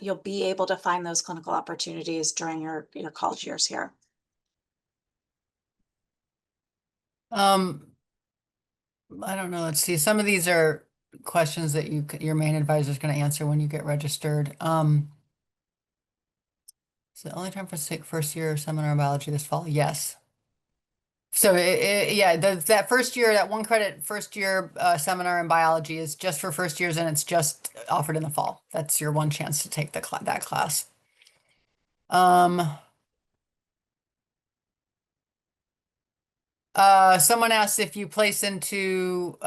you'll be able to find those clinical opportunities during your college years here. I don't know. Let's see. Some of these are questions that your main advisor is going to answer when you get registered. Is the only time for take first year seminar in biology this fall? Yes. So yeah, that first year, that 1 credit first year seminar in biology is just for first years, and it's just offered in the fall. That's your one chance to take that class. Someone asked if you place into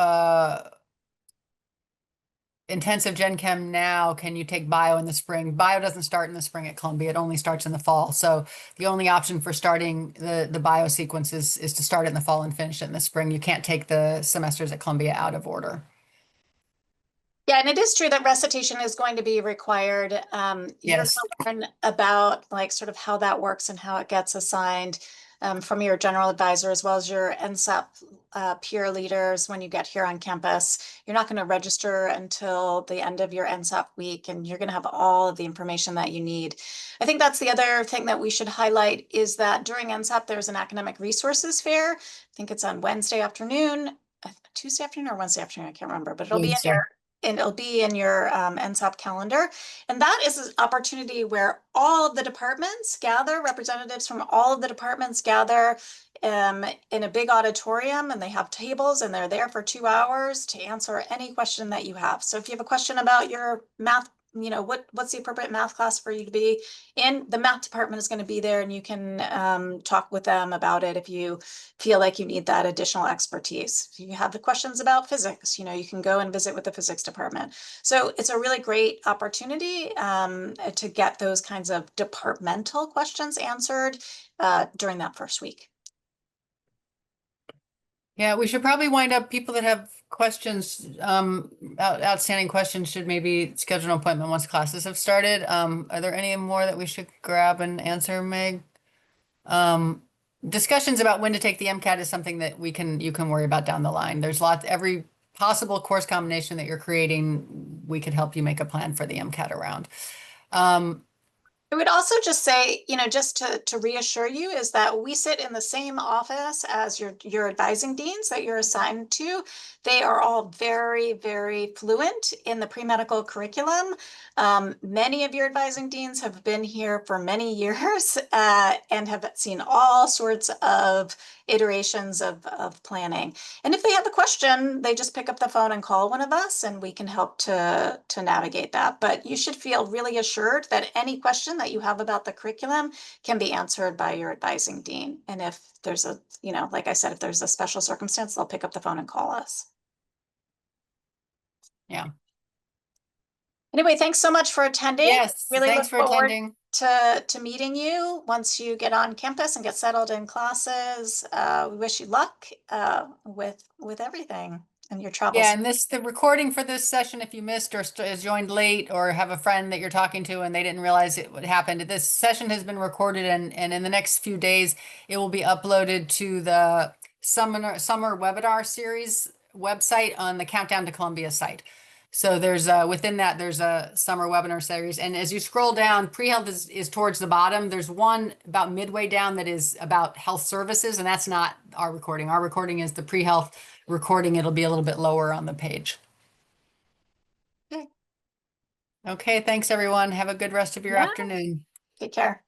intensive Gen Chem now, can you take bio in the spring? Bio doesn't start in the spring at Columbia. It only starts in the fall. So the only option for starting the bio sequence is to start it in the fall and finish it in the spring. You can't take the semesters at Columbia out of order. Yeah, and it is true that recitation is going to be required. You're Yes. going to learn about sort of how that works and how it gets assigned from your general advisor, as well as your NSEP peer leaders when you get here on campus. You're not going to register until the end of your NSEP week, and you're going to have all of the information that you need. I think that's the other thing that we should highlight is that during NSEP, there's an academic resources fair. I think it's on Wednesday afternoon, Tuesday afternoon or Wednesday afternoon, I can't remember, but it'll be in Wednesday. and it'll be in your NSOP calendar. And that is an opportunity where all of the departments gather, representatives from all of the departments gather in a big auditorium, and they have tables, and they're there for 2 hours to answer any question that you have. So if you have a question about your math, what's the appropriate math class for you to be in, the math department is going to be there, and you can talk with them about it if you feel like you need that additional expertise. If you have the questions about physics, you can go and visit with the physics department. So it's a really great opportunity to get those kinds of departmental questions answered during that first week. Yeah, we should probably wind up, people that have questions, outstanding questions should maybe schedule an appointment once classes have started. Are there any more that we should grab and answer, Meg? Discussions about when to take the MCAT is something that you can worry about down the line. There's every possible course combination that you're creating, we could help you make a plan for the MCAT around. I would also just say, just to reassure you, is that we sit in the same office as your advising deans that you're assigned to. They are all very, very fluent in the pre-medical curriculum. Many of your advising deans have been here for many years and have seen all sorts of iterations of planning. And if they have a question, they just pick up the phone and call one of us, and we can help to navigate that. But you should feel really assured that any question that you have about the curriculum can be answered by your advising dean. And if there's like I said, if there's a special circumstance, they'll pick up the phone and call us. Yeah. Anyway, thanks so much for attending. Yes, Really thanks look for forward attending. to meeting you once you get on campus and get settled in classes. We wish you luck with everything and your travels. Yeah, and the recording for this session, if you missed or joined late or have a friend that you're talking to and they didn't realize it would happen, this session has been recorded, and in the next few days, it will be uploaded to the summer webinar series website on the Countdown to Columbia site. So there's within that, there's a summer webinar series. And as you scroll down, pre-health is towards the bottom. There's one about midway down that is about health services, and that's not our recording. Our recording is the pre-health recording. It'll be a little bit lower on the page. Okay. Okay, thanks everyone. Have a good rest of your Yeah. afternoon. Take care.